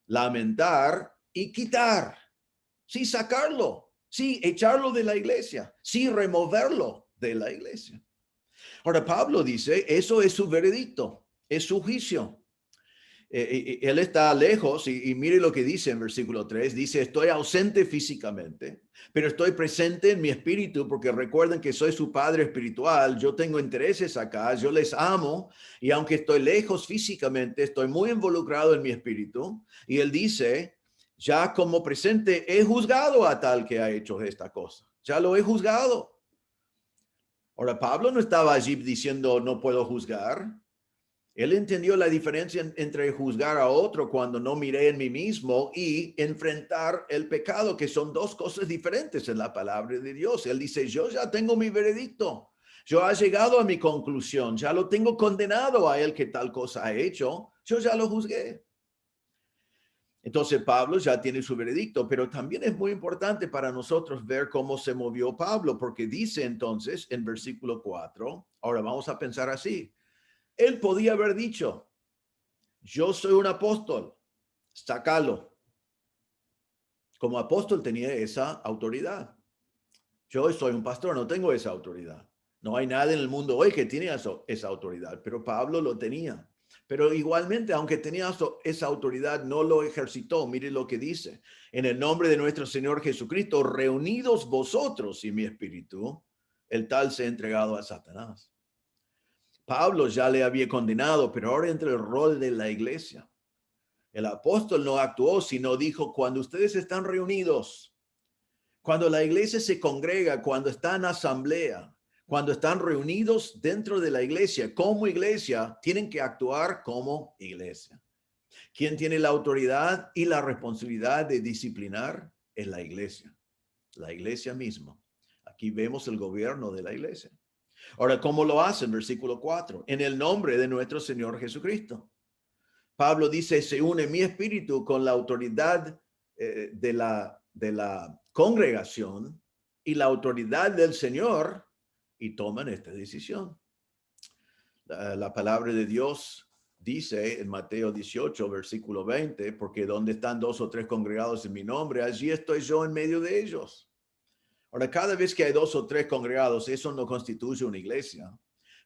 Lamentar y quitar. Sí, sacarlo. Sí, echarlo de la iglesia. Sí, removerlo de la iglesia. Ahora, Pablo dice, eso es su veredicto, es su juicio. Él está lejos y mire lo que dice en versículo 3. Dice, estoy ausente físicamente, pero estoy presente en mi espíritu porque recuerden que soy su padre espiritual. Yo tengo intereses acá, yo les amo y aunque estoy lejos físicamente, estoy muy involucrado en mi espíritu. Y él dice, ya como presente he juzgado a tal que ha hecho esta cosa. Ya lo he juzgado. Ahora, Pablo no estaba allí diciendo no puedo juzgar. Él entendió la diferencia entre juzgar a otro cuando no miré en mí mismo y enfrentar el pecado, que son dos cosas diferentes en la palabra de Dios. Él dice, yo ya tengo mi veredicto, yo he llegado a mi conclusión, ya lo tengo condenado a él que tal cosa ha hecho, yo ya lo juzgué. Entonces Pablo ya tiene su veredicto, pero también es muy importante para nosotros ver cómo se movió Pablo, porque dice entonces en versículo 4, ahora vamos a pensar así. Él podía haber dicho, yo soy un apóstol, sácalo. Como apóstol tenía esa autoridad. Yo soy un pastor, no tengo esa autoridad. No hay nada en el mundo hoy que tiene esa autoridad, pero Pablo lo tenía. Pero igualmente, aunque tenía esa autoridad, no lo ejercitó. Mire lo que dice. En el nombre de nuestro Señor Jesucristo, reunidos vosotros y mi espíritu, el tal se ha entregado a Satanás. Pablo ya le había condenado, pero ahora entra el rol de la iglesia. El apóstol no actuó, sino dijo, cuando ustedes están reunidos, cuando la iglesia se congrega, cuando está en asamblea, cuando están reunidos dentro de la iglesia, como iglesia, tienen que actuar como iglesia. ¿Quién tiene la autoridad y la responsabilidad de disciplinar? Es la iglesia misma. Aquí vemos el gobierno de la iglesia. Ahora, ¿cómo lo hacen? Versículo 4. En el nombre de nuestro Señor Jesucristo. Pablo dice, se une mi espíritu con la autoridad de la congregación y la autoridad del Señor y toman esta decisión. La palabra de Dios dice en Mateo 18, versículo 20, porque donde están 2 o 3 congregados en mi nombre, allí estoy yo en medio de ellos. Ahora, cada vez que hay 2 o 3 congregados, eso no constituye una iglesia.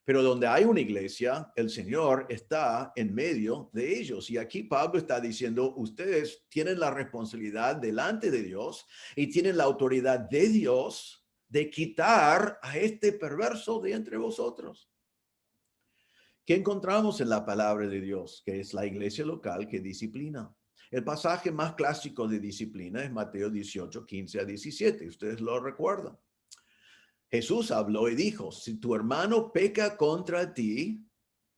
Pero donde hay una iglesia, el Señor está en medio de ellos. Y aquí Pablo está diciendo, ustedes tienen la responsabilidad delante de Dios y tienen la autoridad de Dios de quitar a este perverso de entre vosotros. ¿Qué encontramos en la palabra de Dios? Que es la iglesia local que disciplina. El pasaje más clásico de disciplina es Mateo 18, 15 a 17. Ustedes lo recuerdan. Jesús habló y dijo, si tu hermano peca contra ti,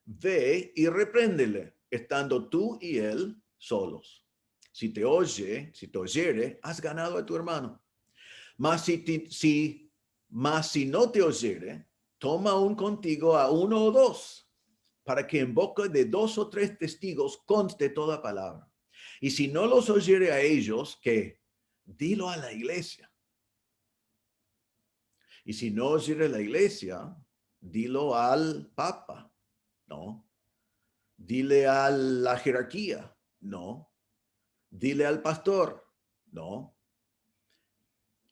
ve y repréndele, estando tú y él solos. Si te oyere, has ganado a tu hermano. Mas si no te oyere, toma aún contigo a 1 o 2, para que en boca de 2 o 3 testigos conste toda palabra. Y si no los oyere a ellos, ¿qué? Dilo a la iglesia. Y si no oyere la iglesia, dilo al papa. No. Dile a la jerarquía. No. Dile al pastor. No.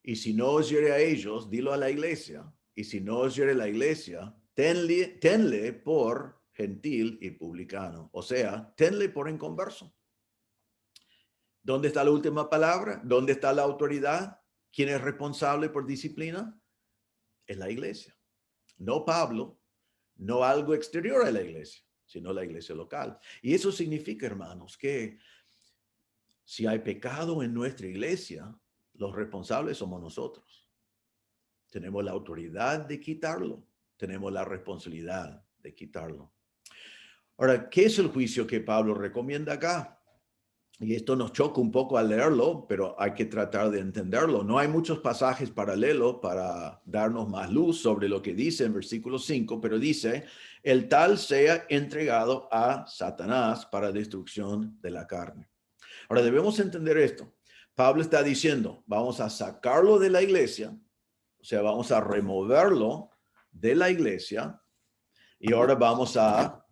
Y si no oyere a ellos, dilo a la iglesia. Y si no oyere la iglesia, tenle por gentil y publicano. O sea, tenle por inconverso. ¿Dónde está la última palabra? ¿Dónde está la autoridad? ¿Quién es responsable por disciplina? Es la iglesia. No Pablo, no algo exterior a la iglesia, sino la iglesia local. Y eso significa, hermanos, que si hay pecado en nuestra iglesia, los responsables somos nosotros. Tenemos la autoridad de quitarlo. Tenemos la responsabilidad de quitarlo. Ahora, ¿qué es el juicio que Pablo recomienda acá? Y esto nos choca un poco al leerlo, pero hay que tratar de entenderlo. No hay muchos pasajes paralelos para darnos más luz sobre lo que dice en versículo 5, pero dice, el tal sea entregado a Satanás para destrucción de la carne. Ahora debemos entender esto. Pablo está diciendo, vamos a sacarlo de la iglesia, o sea, vamos a removerlo de la iglesia, y ahora vamos a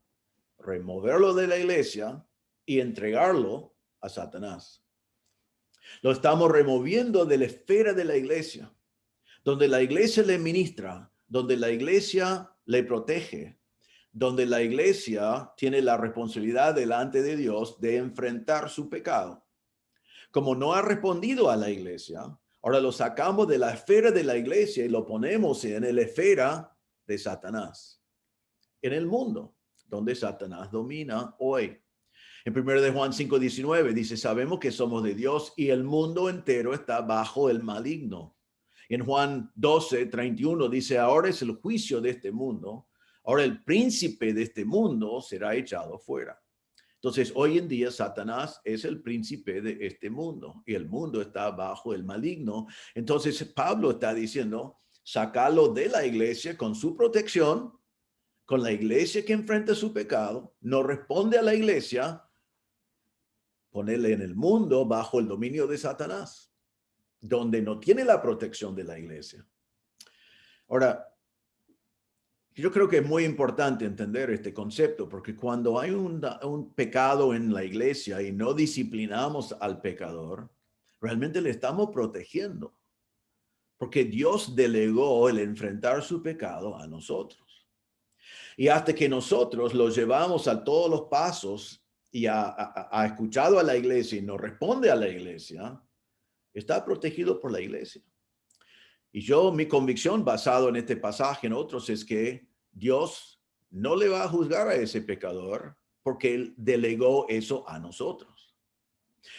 removerlo de la iglesia y entregarlo a Satanás. Lo estamos removiendo de la esfera de la iglesia, donde la iglesia le ministra, donde la iglesia le protege, donde la iglesia tiene la responsabilidad delante de Dios de enfrentar su pecado. Como no ha respondido a la iglesia, ahora lo sacamos de la esfera de la iglesia y lo ponemos en la esfera de Satanás, en el mundo, donde Satanás domina hoy. En 1 de Juan 5:19 dice, sabemos que somos de Dios y el mundo entero está bajo el maligno. En Juan 12:31 dice, ahora es el juicio de este mundo, ahora el príncipe de este mundo será echado fuera. Entonces, hoy en día Satanás es el príncipe de este mundo y el mundo está bajo el maligno. Entonces, Pablo está diciendo, sacarlo de la iglesia con su protección, con la iglesia que enfrenta su pecado, no responde a la iglesia, ponerle en el mundo bajo el dominio de Satanás, donde no tiene la protección de la iglesia. Ahora, yo creo que es muy importante entender este concepto, porque cuando hay un pecado en la iglesia y no disciplinamos al pecador, realmente le estamos protegiendo. porque Dios delegó el enfrentar su pecado a nosotros. Y hasta que nosotros lo llevamos a todos los pasos y ha escuchado a la iglesia y no responde a la iglesia, está protegido por la iglesia. Y mi convicción basado en este pasaje, en otros, es que Dios no le va a juzgar a ese pecador porque Él delegó eso a nosotros.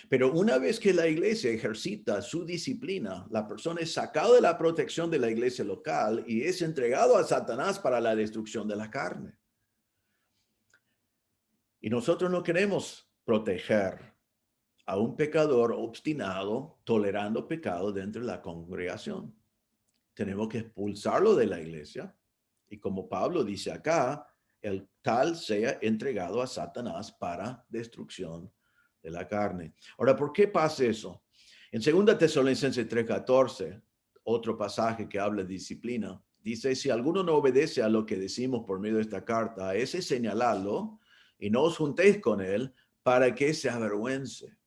Pero una vez que la iglesia ejercita su disciplina, la persona es sacada de la protección de la iglesia local y es entregado a Satanás para la destrucción de la carne. Y nosotros no queremos proteger a un pecador obstinado tolerando pecado dentro de la congregación. Tenemos que expulsarlo de la iglesia. Y como Pablo dice acá, el tal sea entregado a Satanás para destrucción de la carne. Ahora, ¿por qué pasa eso? En 2 Tesalonicenses 3:14, otro pasaje que habla de disciplina, dice, si alguno no obedece a lo que decimos por medio de esta carta, ese señalarlo y no os juntéis con él para que se avergüence.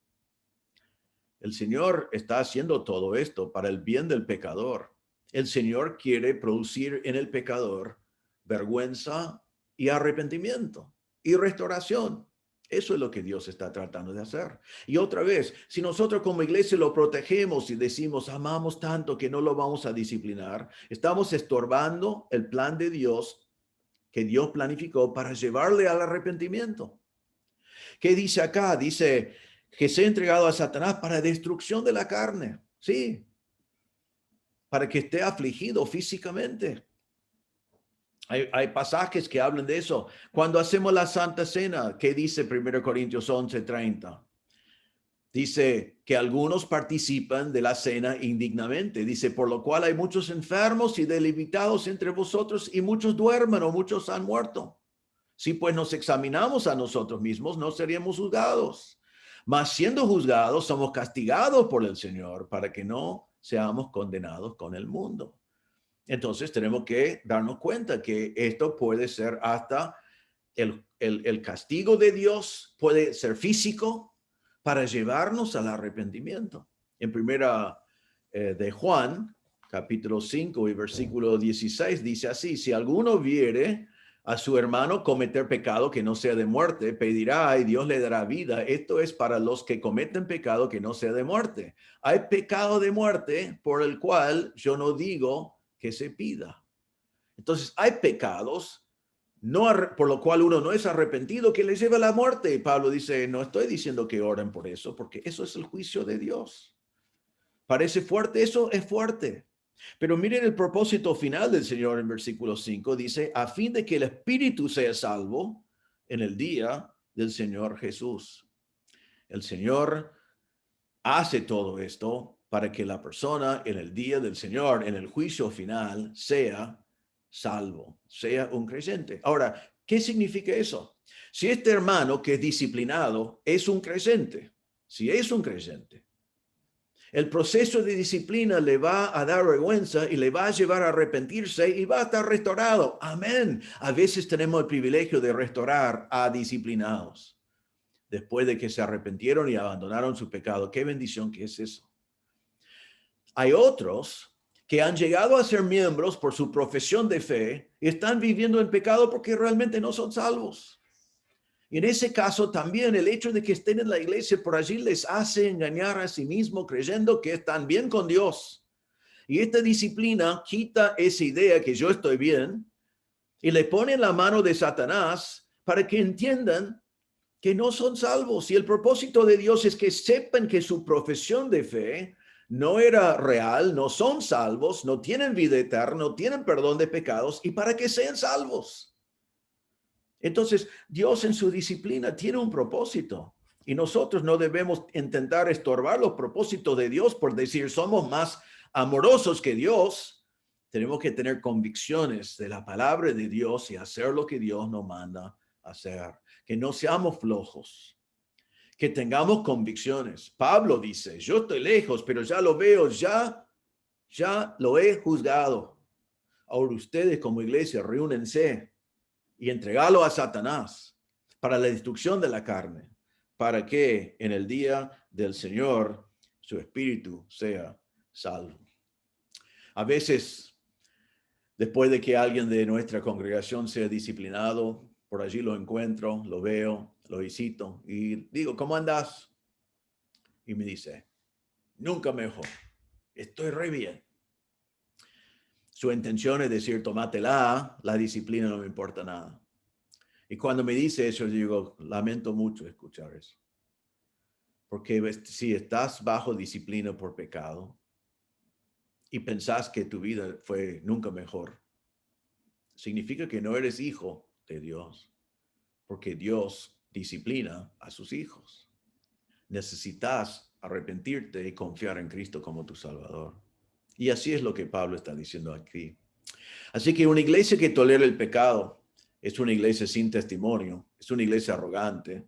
El Señor está haciendo todo esto para el bien del pecador. El Señor quiere producir en el pecador vergüenza y arrepentimiento y restauración. Eso es lo que Dios está tratando de hacer. Y otra vez, si nosotros como iglesia lo protegemos y decimos, amamos tanto que no lo vamos a disciplinar, estamos estorbando el plan de Dios que Dios planificó para llevarle al arrepentimiento. ¿Qué dice acá? Dice que se ha entregado a Satanás para destrucción de la carne. Sí, para que esté afligido físicamente. Hay pasajes que hablan de eso. Cuando hacemos la Santa Cena, ¿qué dice 1 Corintios 11:30? Dice que algunos participan de la cena indignamente. Dice, por lo cual hay muchos enfermos y debilitados entre vosotros y muchos duermen o muchos han muerto. Si pues nos examinamos a nosotros mismos, no seríamos juzgados. Mas siendo juzgados, somos castigados por el Señor para que no seamos condenados con el mundo. Entonces tenemos que darnos cuenta que esto puede ser hasta el castigo de Dios, puede ser físico para llevarnos al arrepentimiento. En primera de Juan, capítulo 5 y versículo 16, dice así, si alguno viere a su hermano cometer pecado que no sea de muerte, pedirá y Dios le dará vida. Esto es para los que cometen pecado que no sea de muerte. Hay pecado de muerte por el cual yo no digo que se pida. Entonces hay pecados por lo cual uno no es arrepentido que le lleva a la muerte. Y Pablo dice, no estoy diciendo que oren por eso, porque eso es el juicio de Dios. ¿Parece fuerte? Eso es fuerte. Pero miren el propósito final del Señor en versículo 5. Dice, a fin de que el espíritu sea salvo en el día del Señor Jesús. El Señor hace todo esto para que la persona en el día del Señor, en el juicio final, sea salvo, sea un creyente. Ahora, ¿qué significa eso? Si este hermano que es disciplinado es un creyente, si es un creyente, el proceso de disciplina le va a dar vergüenza y le va a llevar a arrepentirse y va a estar restaurado. Amén. A veces tenemos el privilegio de restaurar a disciplinados después de que se arrepintieron y abandonaron su pecado. Qué bendición que es eso. Hay otros que han llegado a ser miembros por su profesión de fe y están viviendo en pecado porque realmente no son salvos. Y en ese caso también el hecho de que estén en la iglesia por allí les hace engañar a sí mismo creyendo que están bien con Dios. Y esta disciplina quita esa idea que yo estoy bien y le pone en la mano de Satanás para que entiendan que no son salvos. Y el propósito de Dios es que sepan que su profesión de fe no era real, no son salvos, no tienen vida eterna, no tienen perdón de pecados y para que sean salvos. Entonces, Dios en su disciplina tiene un propósito y nosotros no debemos intentar estorbar los propósitos de Dios por decir somos más amorosos que Dios. Tenemos que tener convicciones de la palabra de Dios y hacer lo que Dios nos manda hacer. Que no seamos flojos, que tengamos convicciones. Pablo dice, yo estoy lejos, pero ya lo veo, ya lo he juzgado. Ahora ustedes como iglesia, reúnense y entregarlo a Satanás para la destrucción de la carne, para que en el día del Señor su espíritu sea salvo. A veces, después de que alguien de nuestra congregación sea disciplinado, por allí lo encuentro, lo veo, lo visito y digo, ¿cómo andas? Y me dice, nunca mejor, estoy re bien. Su intención es decir, tómatela, la disciplina no me importa nada. Y cuando me dice eso, yo digo, lamento mucho escuchar eso. Porque si estás bajo disciplina por pecado y pensás que tu vida fue nunca mejor, significa que no eres hijo de Dios, porque Dios disciplina a sus hijos. Necesitas arrepentirte y confiar en Cristo como tu Salvador. Y así es lo que Pablo está diciendo aquí. Así que una iglesia que tolera el pecado es una iglesia sin testimonio, es una iglesia arrogante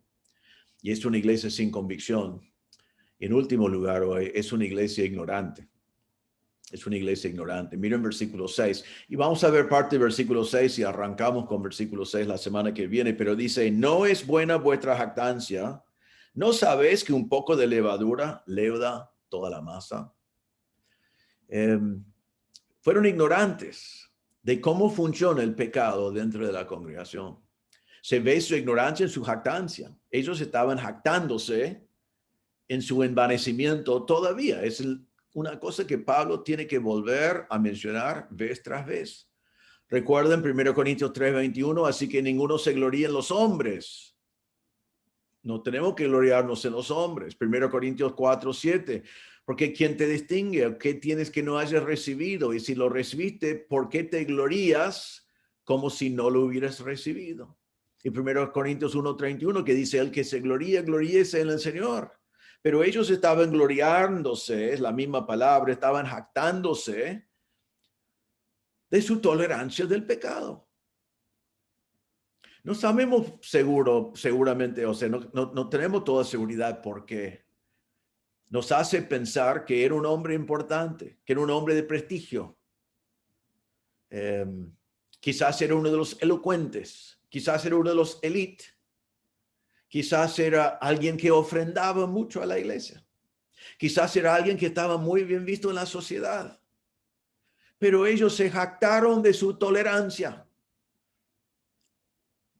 y es una iglesia sin convicción. Y en último lugar, es una iglesia ignorante. Es una iglesia ignorante. Miren versículo 6. Y vamos a ver parte de versículo 6 y arrancamos con versículo 6 la semana que viene. Pero dice, no es buena vuestra jactancia. ¿No sabéis que un poco de levadura leuda toda la masa? Fueron ignorantes de cómo funciona el pecado dentro de la congregación. Se ve su ignorancia en su jactancia. Ellos estaban jactándose en su envanecimiento todavía. Es una cosa que Pablo tiene que volver a mencionar vez tras vez. Recuerden 1 Corintios 3:21, así que ninguno se gloríe en los hombres. No tenemos que gloriarnos en los hombres. 1 Corintios 4:7, porque ¿quién te distingue? ¿Qué tienes que no hayas recibido? Y si lo recibiste, ¿por qué te glorías como si no lo hubieras recibido? Y 1 Corintios 1:31, que dice, el que se gloría, gloríese en el Señor. Pero ellos estaban gloriándose, es la misma palabra, estaban jactándose de su tolerancia del pecado. No sabemos seguramente, o sea, no tenemos toda seguridad porque nos hace pensar que era un hombre importante, que era un hombre de prestigio. Quizás era uno de los elocuentes, quizás era uno de los élite. Quizás era alguien que ofrendaba mucho a la iglesia. Quizás era alguien que estaba muy bien visto en la sociedad. Pero ellos se jactaron de su tolerancia.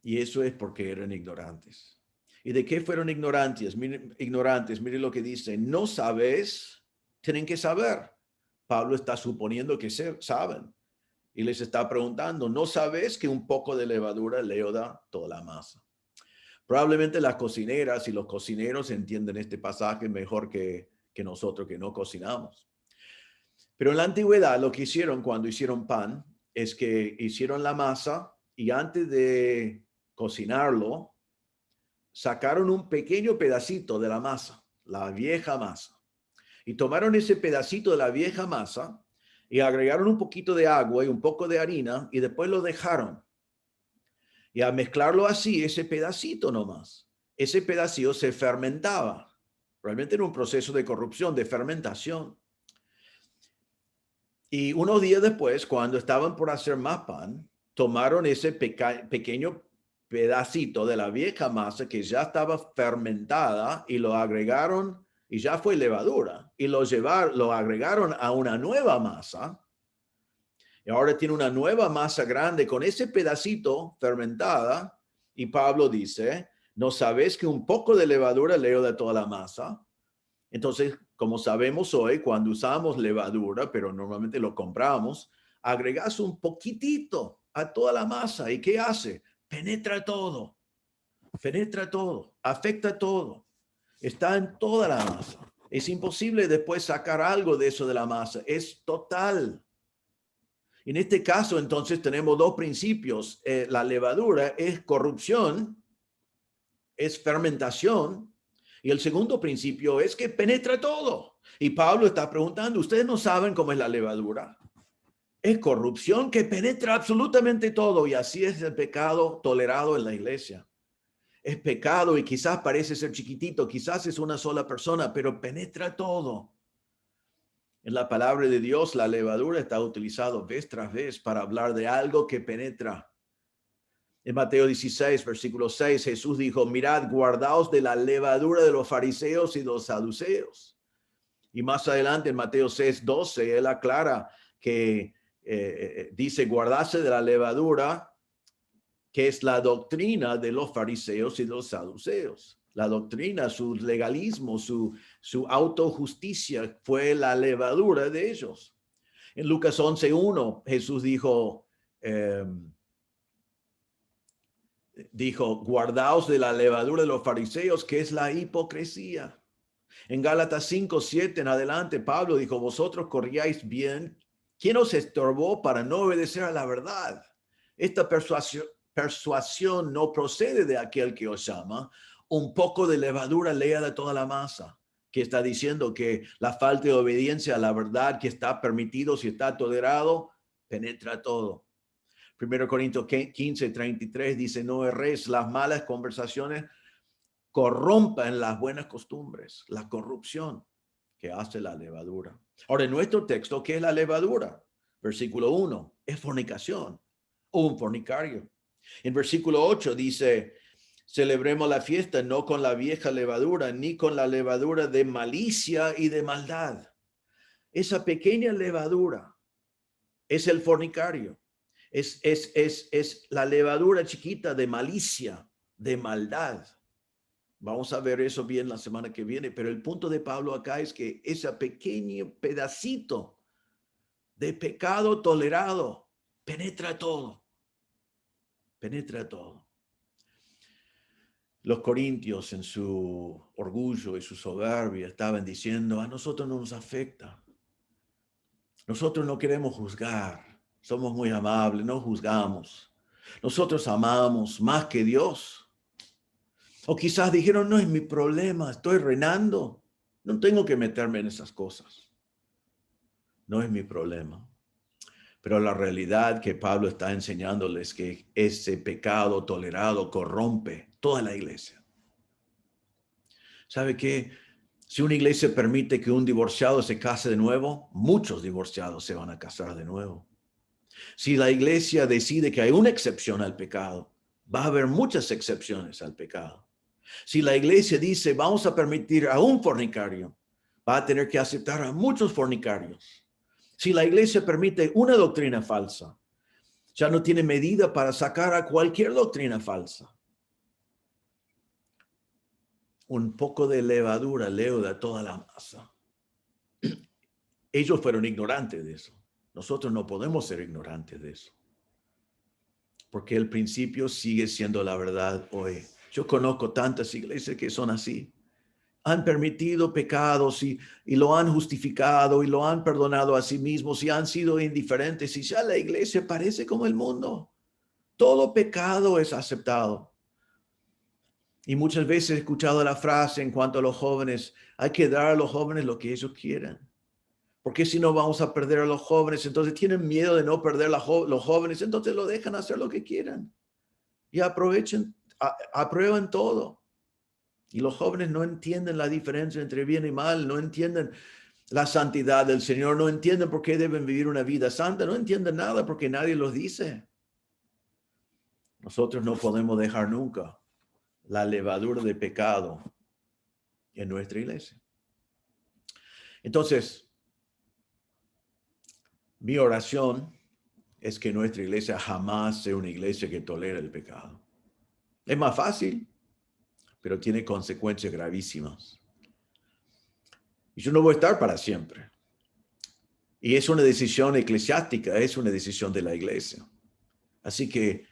Y eso es porque eran ignorantes. ¿Y de qué fueron ignorantes? Miren lo que dice. No sabes, tienen que saber. Pablo está suponiendo que saben. Y les está preguntando, ¿no sabes que un poco de levadura leuda toda la masa? Probablemente las cocineras y los cocineros entienden este pasaje mejor que nosotros que no cocinamos. Pero en la antigüedad lo que hicieron cuando hicieron pan es que hicieron la masa y antes de cocinarlo, sacaron un pequeño pedacito de la masa, la vieja masa. Y tomaron ese pedacito de la vieja masa y agregaron un poquito de agua y un poco de harina y después lo dejaron. Y al mezclarlo así, ese pedacito nomás, ese pedacito se fermentaba. Realmente era un proceso de corrupción, de fermentación. Y unos días después, cuando estaban por hacer más pan, tomaron ese pequeño pedacito de la vieja masa que ya estaba fermentada y lo agregaron, y ya fue levadura, y lo agregaron a una nueva masa. Y ahora tiene una nueva masa grande con ese pedacito fermentada. Y Pablo dice, ¿no sabes que un poco de levadura leuda toda la masa? Entonces, como sabemos hoy, cuando usamos levadura, pero normalmente lo compramos, agregas un poquitito a toda la masa. ¿Y qué hace? Penetra todo, afecta todo. Está en toda la masa. Es imposible después sacar algo de eso de la masa. Es total. En este caso, entonces, tenemos dos principios. La levadura es corrupción, es fermentación. Y el segundo principio es que penetra todo. Y Pablo está preguntando, ¿ustedes no saben cómo es la levadura? Es corrupción que penetra absolutamente todo. Y así es el pecado tolerado en la iglesia. Es pecado y quizás parece ser chiquitito, quizás es una sola persona, pero penetra todo. En la palabra de Dios, la levadura está utilizada vez tras vez para hablar de algo que penetra. En Mateo 16, versículo 6, Jesús dijo, mirad, guardaos de la levadura de los fariseos y los saduceos. Y más adelante en Mateo 6:12, él aclara que dice guardarse de la levadura, que es la doctrina de los fariseos y de los saduceos. La doctrina, su legalismo, su autojusticia fue la levadura de ellos. En Lucas 11:1, Jesús dijo, guardaos de la levadura de los fariseos, que es la hipocresía. En Gálatas 5:7 en adelante, Pablo dijo, vosotros corríais bien. ¿Quién os estorbó para no obedecer a la verdad? Esta persuasión no procede de aquel que os llama. Un poco de levadura lea de toda la masa, que está diciendo que la falta de obediencia a la verdad que está permitido, si está tolerado, penetra todo. 1 Corintios 15:33 dice, no erréis, las malas conversaciones corrompan las buenas costumbres, la corrupción que hace la levadura. Ahora, en nuestro texto, ¿qué es la levadura? Versículo 1, es fornicación o un fornicario. En versículo 8 dice, celebremos la fiesta no con la vieja levadura, ni con la levadura de malicia y de maldad. Esa pequeña levadura es el fornicario. Es la levadura chiquita de malicia, de maldad. Vamos a ver eso bien la semana que viene, pero el punto de Pablo acá es que ese pequeño pedacito de pecado tolerado penetra todo. Penetra todo. Los corintios en su orgullo y su soberbia estaban diciendo, a nosotros no nos afecta. Nosotros no queremos juzgar. Somos muy amables, no juzgamos. Nosotros amamos más que Dios. O quizás dijeron, no es mi problema, estoy reinando. No tengo que meterme en esas cosas. No es mi problema. Pero la realidad que Pablo está enseñándoles es que ese pecado tolerado corrompe toda la iglesia. ¿Sabe qué? Si una iglesia permite que un divorciado se case de nuevo, muchos divorciados se van a casar de nuevo. Si la iglesia decide que hay una excepción al pecado, va a haber muchas excepciones al pecado. Si la iglesia dice, vamos a permitir a un fornicario, va a tener que aceptar a muchos fornicarios. Si la iglesia permite una doctrina falsa, ya no tiene medida para sacar a cualquier doctrina falsa. Un poco de levadura leuda toda la masa. Ellos fueron ignorantes de eso. Nosotros no podemos ser ignorantes de eso. Porque el principio sigue siendo la verdad hoy. Yo conozco tantas iglesias que son así. Han permitido pecados y lo han justificado y lo han perdonado a sí mismos y han sido indiferentes y ya la iglesia parece como el mundo. Todo pecado es aceptado. Y muchas veces he escuchado la frase en cuanto a los jóvenes, hay que dar a los jóvenes lo que ellos quieran. Porque si no vamos a perder a los jóvenes, entonces tienen miedo de no perder a los jóvenes, entonces lo dejan hacer lo que quieran. Y aprueban todo. Y los jóvenes no entienden la diferencia entre bien y mal, no entienden la santidad del Señor, no entienden por qué deben vivir una vida santa, no entienden nada porque nadie los dice. Nosotros no podemos dejar nunca la levadura de pecado en nuestra iglesia. Entonces, mi oración es que nuestra iglesia jamás sea una iglesia que tolera el pecado. Es más fácil, pero tiene consecuencias gravísimas. Y yo no voy a estar para siempre. Y es una decisión eclesiástica, es una decisión de la iglesia. Así que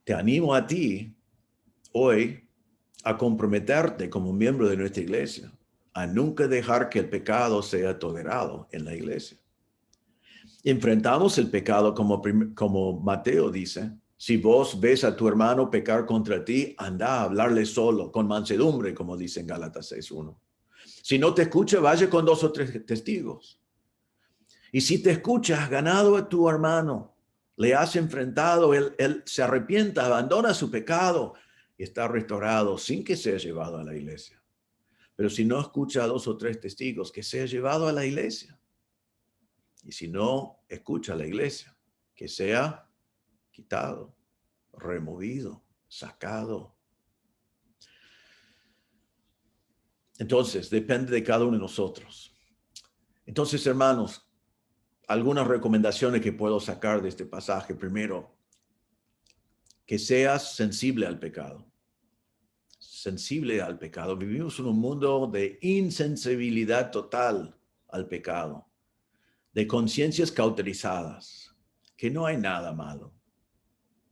te animo a ti hoy a comprometerte como miembro de nuestra iglesia, a nunca dejar que el pecado sea tolerado en la iglesia. Enfrentamos el pecado como Mateo dice, si vos ves a tu hermano pecar contra ti, anda a hablarle solo, con mansedumbre, como dice en Gálatas 6:1. Si no te escucha, vaya con 2 o 3 testigos. Y si te escucha, has ganado a tu hermano, le has enfrentado, él se arrepienta, abandona su pecado y está restaurado sin que sea llevado a la iglesia. Pero si no escucha a 2 o 3 testigos, que sea llevado a la iglesia. Y si no escucha a la iglesia, que sea quitado, removido, sacado. Entonces, depende de cada uno de nosotros. Entonces, hermanos, algunas recomendaciones que puedo sacar de este pasaje. Primero, que seas sensible al pecado. Sensible al pecado. Vivimos en un mundo de insensibilidad total al pecado, de conciencias cauterizadas, que no hay nada malo.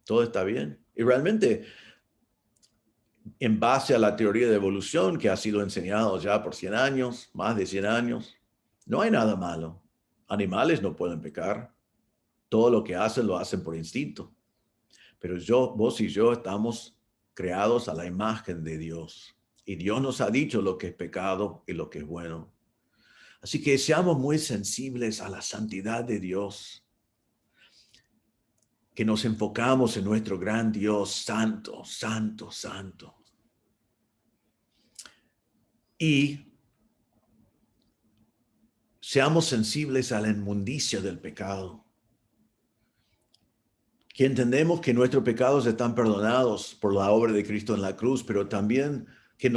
Todo está bien. Y realmente, en base a la teoría de evolución que ha sido enseñado ya por 100 años, más de 100 años, no hay nada malo. Animales no pueden pecar. Todo lo que hacen lo hacen por instinto. Pero vos y yo estamos creados a la imagen de Dios. Y Dios nos ha dicho lo que es pecado y lo que es bueno. Así que seamos muy sensibles a la santidad de Dios. Que nos enfocamos en nuestro gran Dios, santo, santo, santo. Y seamos sensibles a la inmundicia del pecado. Que entendemos que nuestros pecados están perdonados por la obra de Cristo en la cruz, pero también que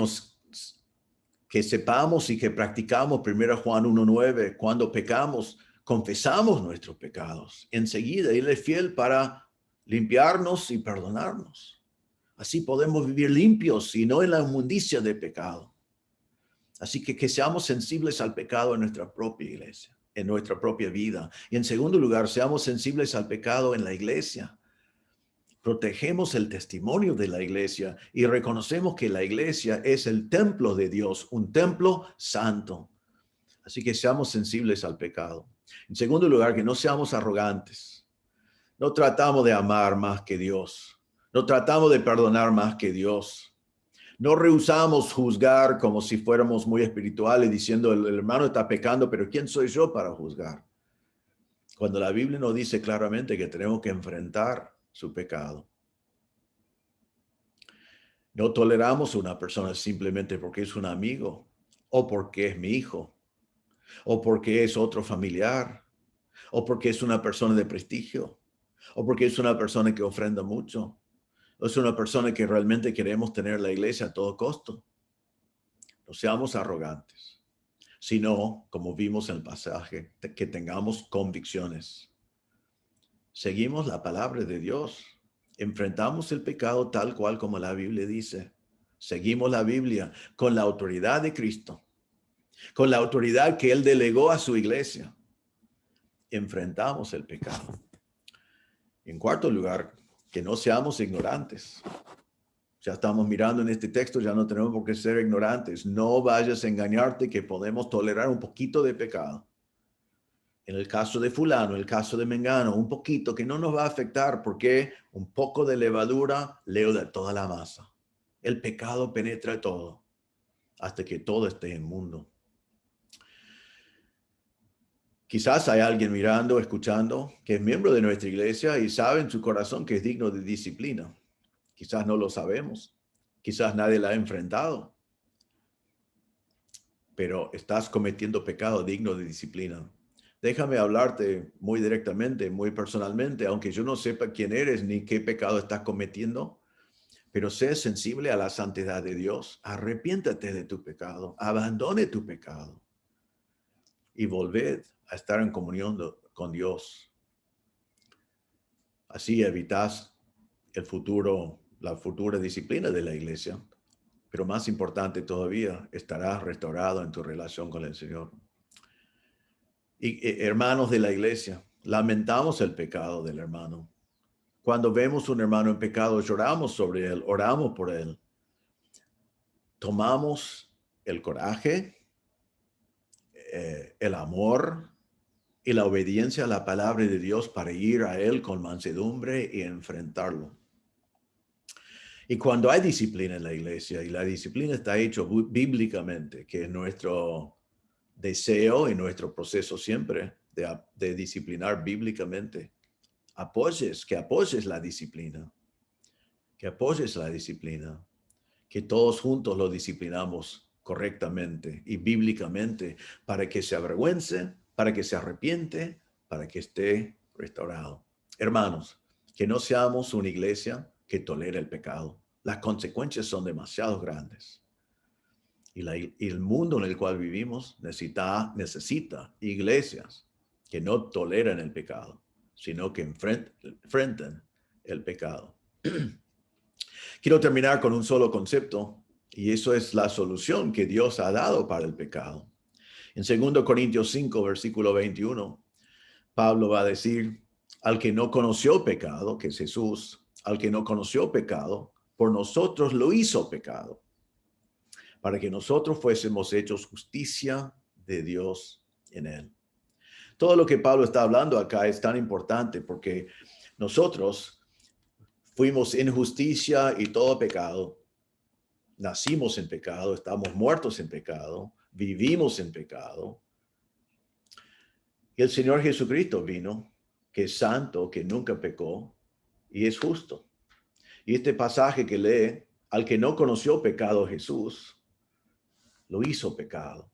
sepamos y que practicamos 1 Juan 1:9, cuando pecamos, confesamos nuestros pecados. Enseguida Él es fiel para limpiarnos y perdonarnos. Así podemos vivir limpios y no en la inmundicia del pecado. Así que seamos sensibles al pecado en nuestra propia iglesia, en nuestra propia vida. Y en segundo lugar, seamos sensibles al pecado en la iglesia. Protegemos el testimonio de la iglesia y reconocemos que la iglesia es el templo de Dios, un templo santo. Así que seamos sensibles al pecado. En segundo lugar, que no seamos arrogantes. No tratamos de amar más que Dios. No tratamos de perdonar más que Dios. No rehusamos juzgar como si fuéramos muy espirituales, diciendo el hermano está pecando, pero ¿quién soy yo para juzgar? Cuando la Biblia nos dice claramente que tenemos que enfrentar su pecado. No toleramos a una persona simplemente porque es un amigo, o porque es mi hijo, o porque es otro familiar, o porque es una persona de prestigio, o porque es una persona que ofrenda mucho, o es una persona que realmente queremos tener en la iglesia a todo costo. No seamos arrogantes, sino, como vimos en el pasaje, que tengamos convicciones. Seguimos la palabra de Dios. Enfrentamos el pecado tal cual como la Biblia dice. Seguimos la Biblia con la autoridad de Cristo, con la autoridad que Él delegó a su iglesia. Enfrentamos el pecado. En cuarto lugar, que no seamos ignorantes. Ya estamos mirando en este texto, ya no tenemos por qué ser ignorantes. No vayas a engañarte que podemos tolerar un poquito de pecado. En el caso de fulano, en el caso de mengano, un poquito que no nos va a afectar porque un poco de levadura leuda toda la masa. El pecado penetra todo hasta que todo esté inmundo. Quizás hay alguien mirando, escuchando, que es miembro de nuestra iglesia y sabe en su corazón que es digno de disciplina. Quizás no lo sabemos. Quizás nadie la ha enfrentado. Pero estás cometiendo pecado digno de disciplina. Déjame hablarte muy directamente, muy personalmente, aunque yo no sepa quién eres ni qué pecado estás cometiendo, pero sé sensible a la santidad de Dios. Arrepiéntate de tu pecado, abandone tu pecado y volved a estar en comunión con Dios. Así evitas la futura disciplina de la iglesia, pero más importante todavía, estarás restaurado en tu relación con el Señor. Y hermanos de la iglesia, lamentamos el pecado del hermano. Cuando vemos un hermano en pecado, lloramos sobre él, oramos por él. Tomamos el coraje, el amor y la obediencia a la palabra de Dios para ir a él con mansedumbre y enfrentarlo. Y cuando hay disciplina en la iglesia, y la disciplina está hecha bíblicamente, que es nuestro deseo y nuestro proceso siempre de disciplinar bíblicamente, que apoyes la disciplina, que todos juntos lo disciplinamos correctamente y bíblicamente para que se avergüence, para que se arrepiente, para que esté restaurado. Hermanos, que no seamos una iglesia que tolera el pecado. Las consecuencias son demasiado grandes. Y el mundo en el cual vivimos necesita iglesias que no toleran el pecado, sino que enfrentan el pecado. Quiero terminar con un solo concepto, y eso es la solución que Dios ha dado para el pecado. En 2 Corintios 5, versículo 21, Pablo va a decir, al que no conoció pecado, que es Jesús, al que no conoció pecado, por nosotros lo hizo pecado, para que nosotros fuésemos hechos justicia de Dios en él. Todo lo que Pablo está hablando acá es tan importante porque nosotros fuimos en justicia y todo pecado, nacimos en pecado, estamos muertos en pecado, vivimos en pecado. Y el Señor Jesucristo vino, que es santo, que nunca pecó y es justo. Y este pasaje que lee, al que no conoció pecado Jesús, lo hizo pecado.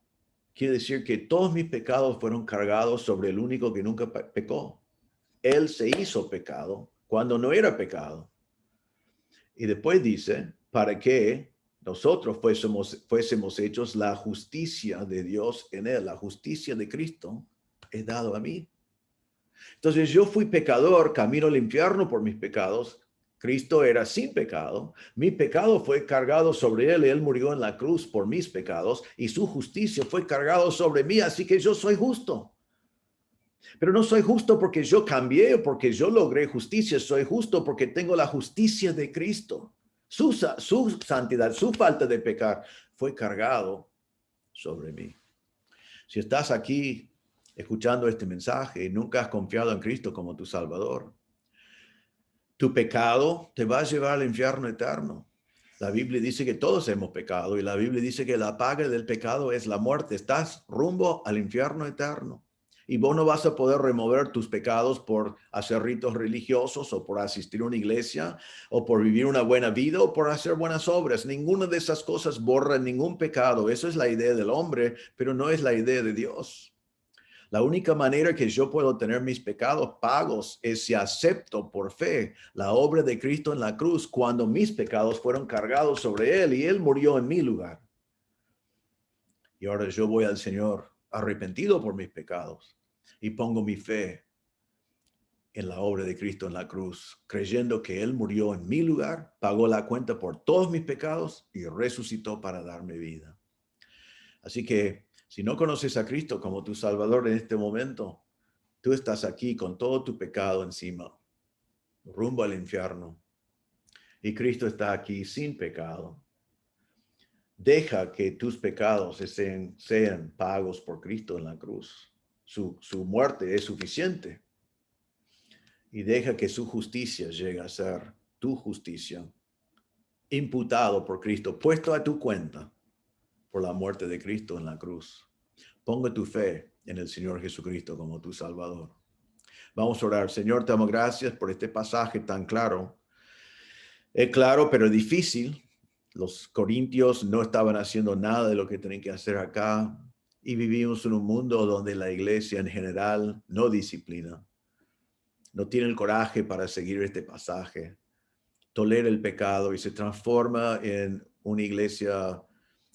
Quiere decir que todos mis pecados fueron cargados sobre el único que nunca pecó. Él se hizo pecado cuando no era pecado. Y después dice, para que nosotros fuésemos hechos la justicia de Dios en él, la justicia de Cristo es dado a mí. Entonces yo fui pecador, camino al infierno por mis pecados. Cristo era sin pecado. Mi pecado fue cargado sobre él y él murió en la cruz por mis pecados y su justicia fue cargado sobre mí. Así que yo soy justo. Pero no soy justo porque yo cambié o porque yo logré justicia. Soy justo porque tengo la justicia de Cristo. Su santidad, su falta de pecar fue cargado sobre mí. Si estás aquí escuchando este mensaje y nunca has confiado en Cristo como tu Salvador, tu pecado te va a llevar al infierno eterno. La Biblia dice que todos hemos pecado y la Biblia dice que la paga del pecado es la muerte. Estás rumbo al infierno eterno. Y vos no vas a poder remover tus pecados por hacer ritos religiosos o por asistir a una iglesia o por vivir una buena vida o por hacer buenas obras. Ninguna de esas cosas borra ningún pecado. Eso es la idea del hombre, pero no es la idea de Dios. La única manera que yo puedo tener mis pecados pagos es si acepto por fe la obra de Cristo en la cruz cuando mis pecados fueron cargados sobre él y él murió en mi lugar. Y ahora yo voy al Señor arrepentido por mis pecados y pongo mi fe en la obra de Cristo en la cruz, creyendo que él murió en mi lugar, pagó la cuenta por todos mis pecados y resucitó para darme vida. Así que si no conoces a Cristo como tu Salvador en este momento, tú estás aquí con todo tu pecado encima, rumbo al infierno. Y Cristo está aquí sin pecado. Deja que tus pecados sean pagos por Cristo en la cruz. Su muerte es suficiente. Y deja que su justicia llegue a ser tu justicia, imputado por Cristo, puesto a tu cuenta por la muerte de Cristo en la cruz. Ponga tu fe en el Señor Jesucristo como tu Salvador. Vamos a orar. Señor, te damos gracias por este pasaje tan claro. Es claro, pero difícil. Los corintios no estaban haciendo nada de lo que tenían que hacer acá. Y vivimos en un mundo donde la iglesia en general no disciplina. No tiene el coraje para seguir este pasaje. Tolera el pecado y se transforma en una iglesia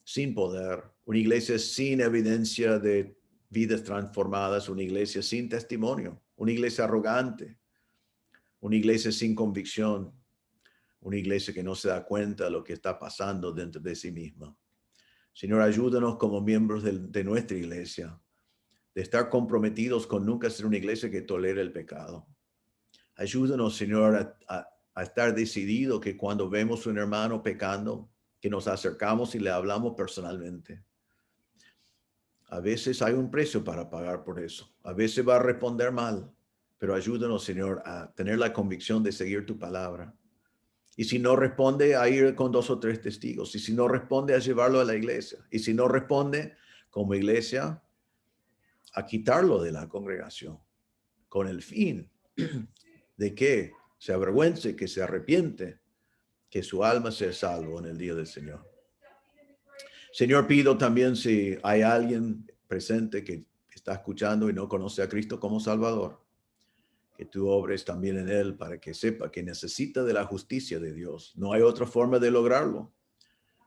sin poder, una iglesia sin evidencia de vidas transformadas, una iglesia sin testimonio, una iglesia arrogante, una iglesia sin convicción, una iglesia que no se da cuenta de lo que está pasando dentro de sí misma. Señor, ayúdanos como miembros de nuestra iglesia, de estar comprometidos con nunca ser una iglesia que tolere el pecado. Ayúdanos, Señor, a estar decidido que cuando vemos a un hermano pecando, que nos acercamos y le hablamos personalmente. A veces hay un precio para pagar por eso. A veces va a responder mal, pero ayúdanos, Señor, a tener la convicción de seguir tu palabra. Y si no responde, a ir con 2 o 3 testigos. Y si no responde, a llevarlo a la iglesia. Y si no responde, como iglesia, a quitarlo de la congregación, con el fin de que se avergüence, que se arrepiente, que su alma sea salvo en el día del Señor. Señor, pido también si hay alguien presente que está escuchando y no conoce a Cristo como Salvador, que tú obres también en él para que sepa que necesita de la justicia de Dios. No hay otra forma de lograrlo.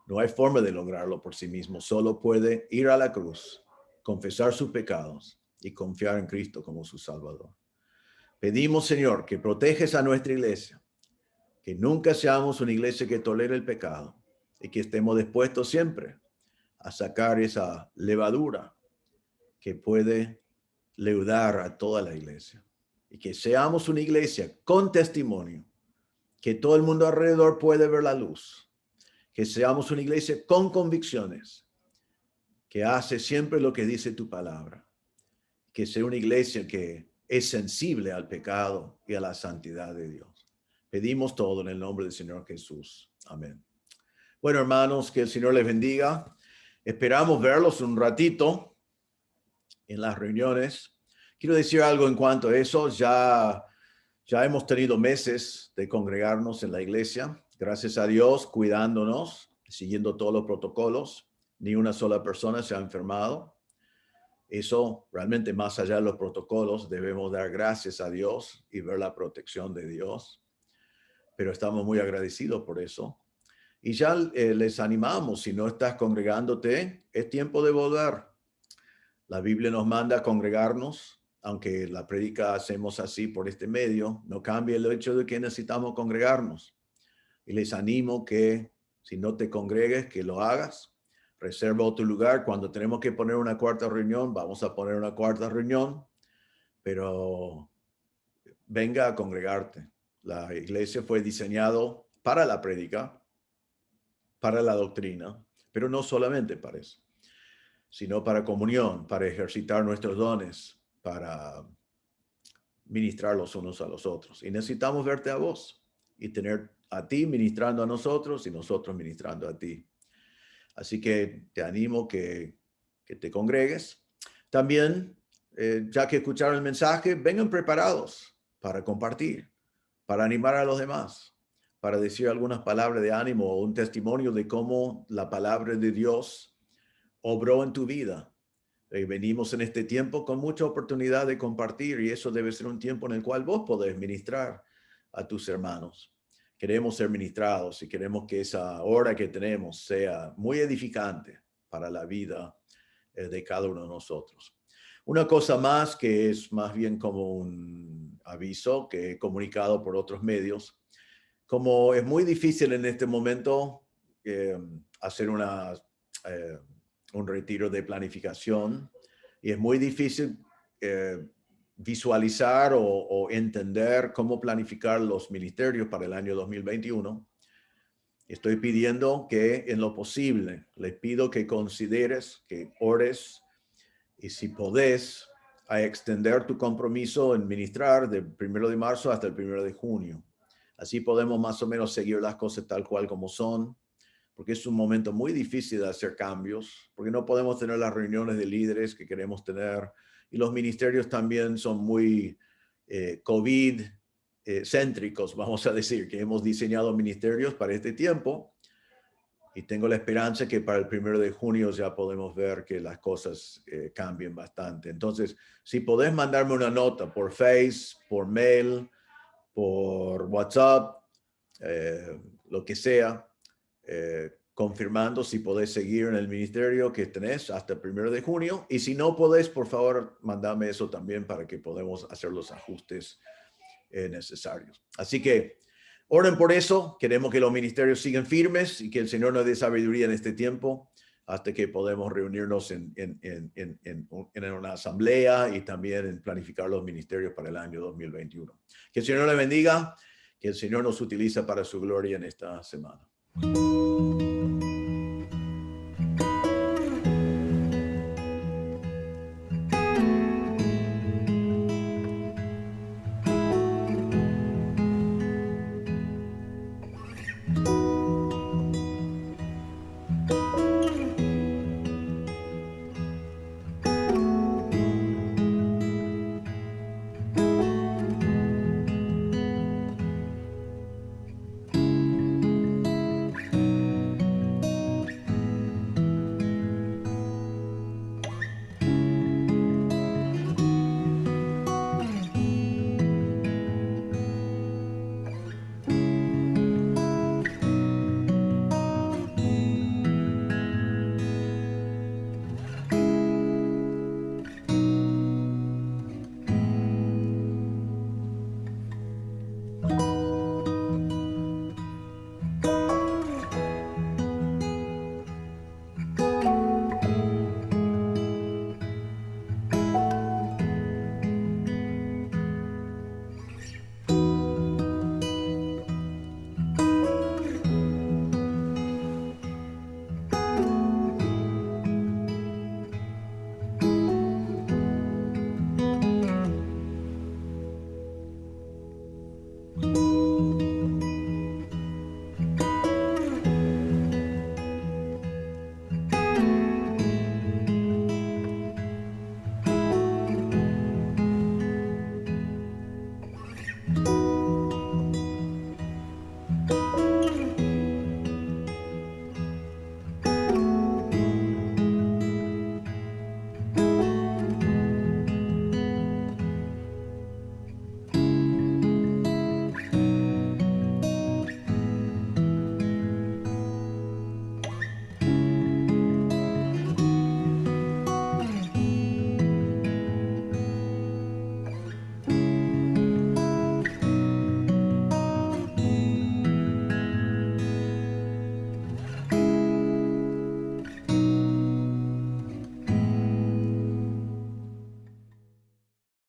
No hay forma de lograrlo por sí mismo. Solo puede ir a la cruz, confesar sus pecados y confiar en Cristo como su Salvador. Pedimos, Señor, que proteges a nuestra iglesia, que nunca seamos una iglesia que tolere el pecado y que estemos dispuestos siempre a sacar esa levadura que puede leudar a toda la iglesia. Y que seamos una iglesia con testimonio, que todo el mundo alrededor puede ver la luz. Que seamos una iglesia con convicciones, que hace siempre lo que dice tu palabra. Que sea una iglesia que es sensible al pecado y a la santidad de Dios. Pedimos todo en el nombre del Señor Jesús. Amén. Bueno, hermanos, que el Señor les bendiga. Esperamos verlos un ratito en las reuniones. Quiero decir algo en cuanto a eso. Ya hemos tenido meses de congregarnos en la iglesia. Gracias a Dios, cuidándonos, siguiendo todos los protocolos. Ni una sola persona se ha enfermado. Eso realmente, más allá de los protocolos, debemos dar gracias a Dios y ver la protección de Dios. Pero estamos muy agradecidos por eso. Y ya les animamos, si no estás congregándote, es tiempo de volver. La Biblia nos manda a congregarnos, aunque la prédica hacemos así por este medio, no cambia el hecho de que necesitamos congregarnos. Y les animo que si no te congregues, que lo hagas. Reserva otro lugar. Cuando tenemos que poner una cuarta reunión, vamos a poner una cuarta reunión, pero venga a congregarte. La iglesia fue diseñado para la prédica, para la doctrina, pero no solamente para eso, sino para comunión, para ejercitar nuestros dones, para ministrar los unos a los otros. Y necesitamos verte a vos y tener a ti ministrando a nosotros y nosotros ministrando a ti. Así que te animo que te congregues. También, ya que escucharon el mensaje, vengan preparados para compartir, para animar a los demás, para decir algunas palabras de ánimo o un testimonio de cómo la palabra de Dios obró en tu vida. Venimos en este tiempo con mucha oportunidad de compartir y eso debe ser un tiempo en el cual vos podés ministrar a tus hermanos. Queremos ser ministrados y queremos que esa hora que tenemos sea muy edificante para la vida de cada uno de nosotros. Una cosa más que es más bien como un aviso que he comunicado por otros medios. Como es muy difícil en este momento hacer un retiro de planificación y es muy difícil visualizar o entender cómo planificar los ministerios para el año 2021. Estoy pidiendo que en lo posible, les pido que consideres, que ores y si podés, a extender tu compromiso en ministrar del 1 de marzo hasta el 1 de junio. Así podemos más o menos seguir las cosas tal cual como son, porque es un momento muy difícil de hacer cambios, porque no podemos tener las reuniones de líderes que queremos tener, y los ministerios también son muy COVID-céntricos, vamos a decir, que hemos diseñado ministerios para este tiempo, y tengo la esperanza que para el 1 de junio ya podemos ver que las cosas cambien bastante. Entonces, si podés mandarme una nota por Face, por mail, por WhatsApp, lo que sea, confirmando si podés seguir en el ministerio que tenés hasta el 1 de junio. Y si no podés, por favor, mandame eso también para que podamos hacer los ajustes necesarios. Así que oren por eso. Queremos que los ministerios sigan firmes y que el Señor nos dé sabiduría en este tiempo hasta que podamos reunirnos en una asamblea y también en planificar los ministerios para el año 2021. Que el Señor le bendiga, que el Señor nos utilice para su gloria en esta semana.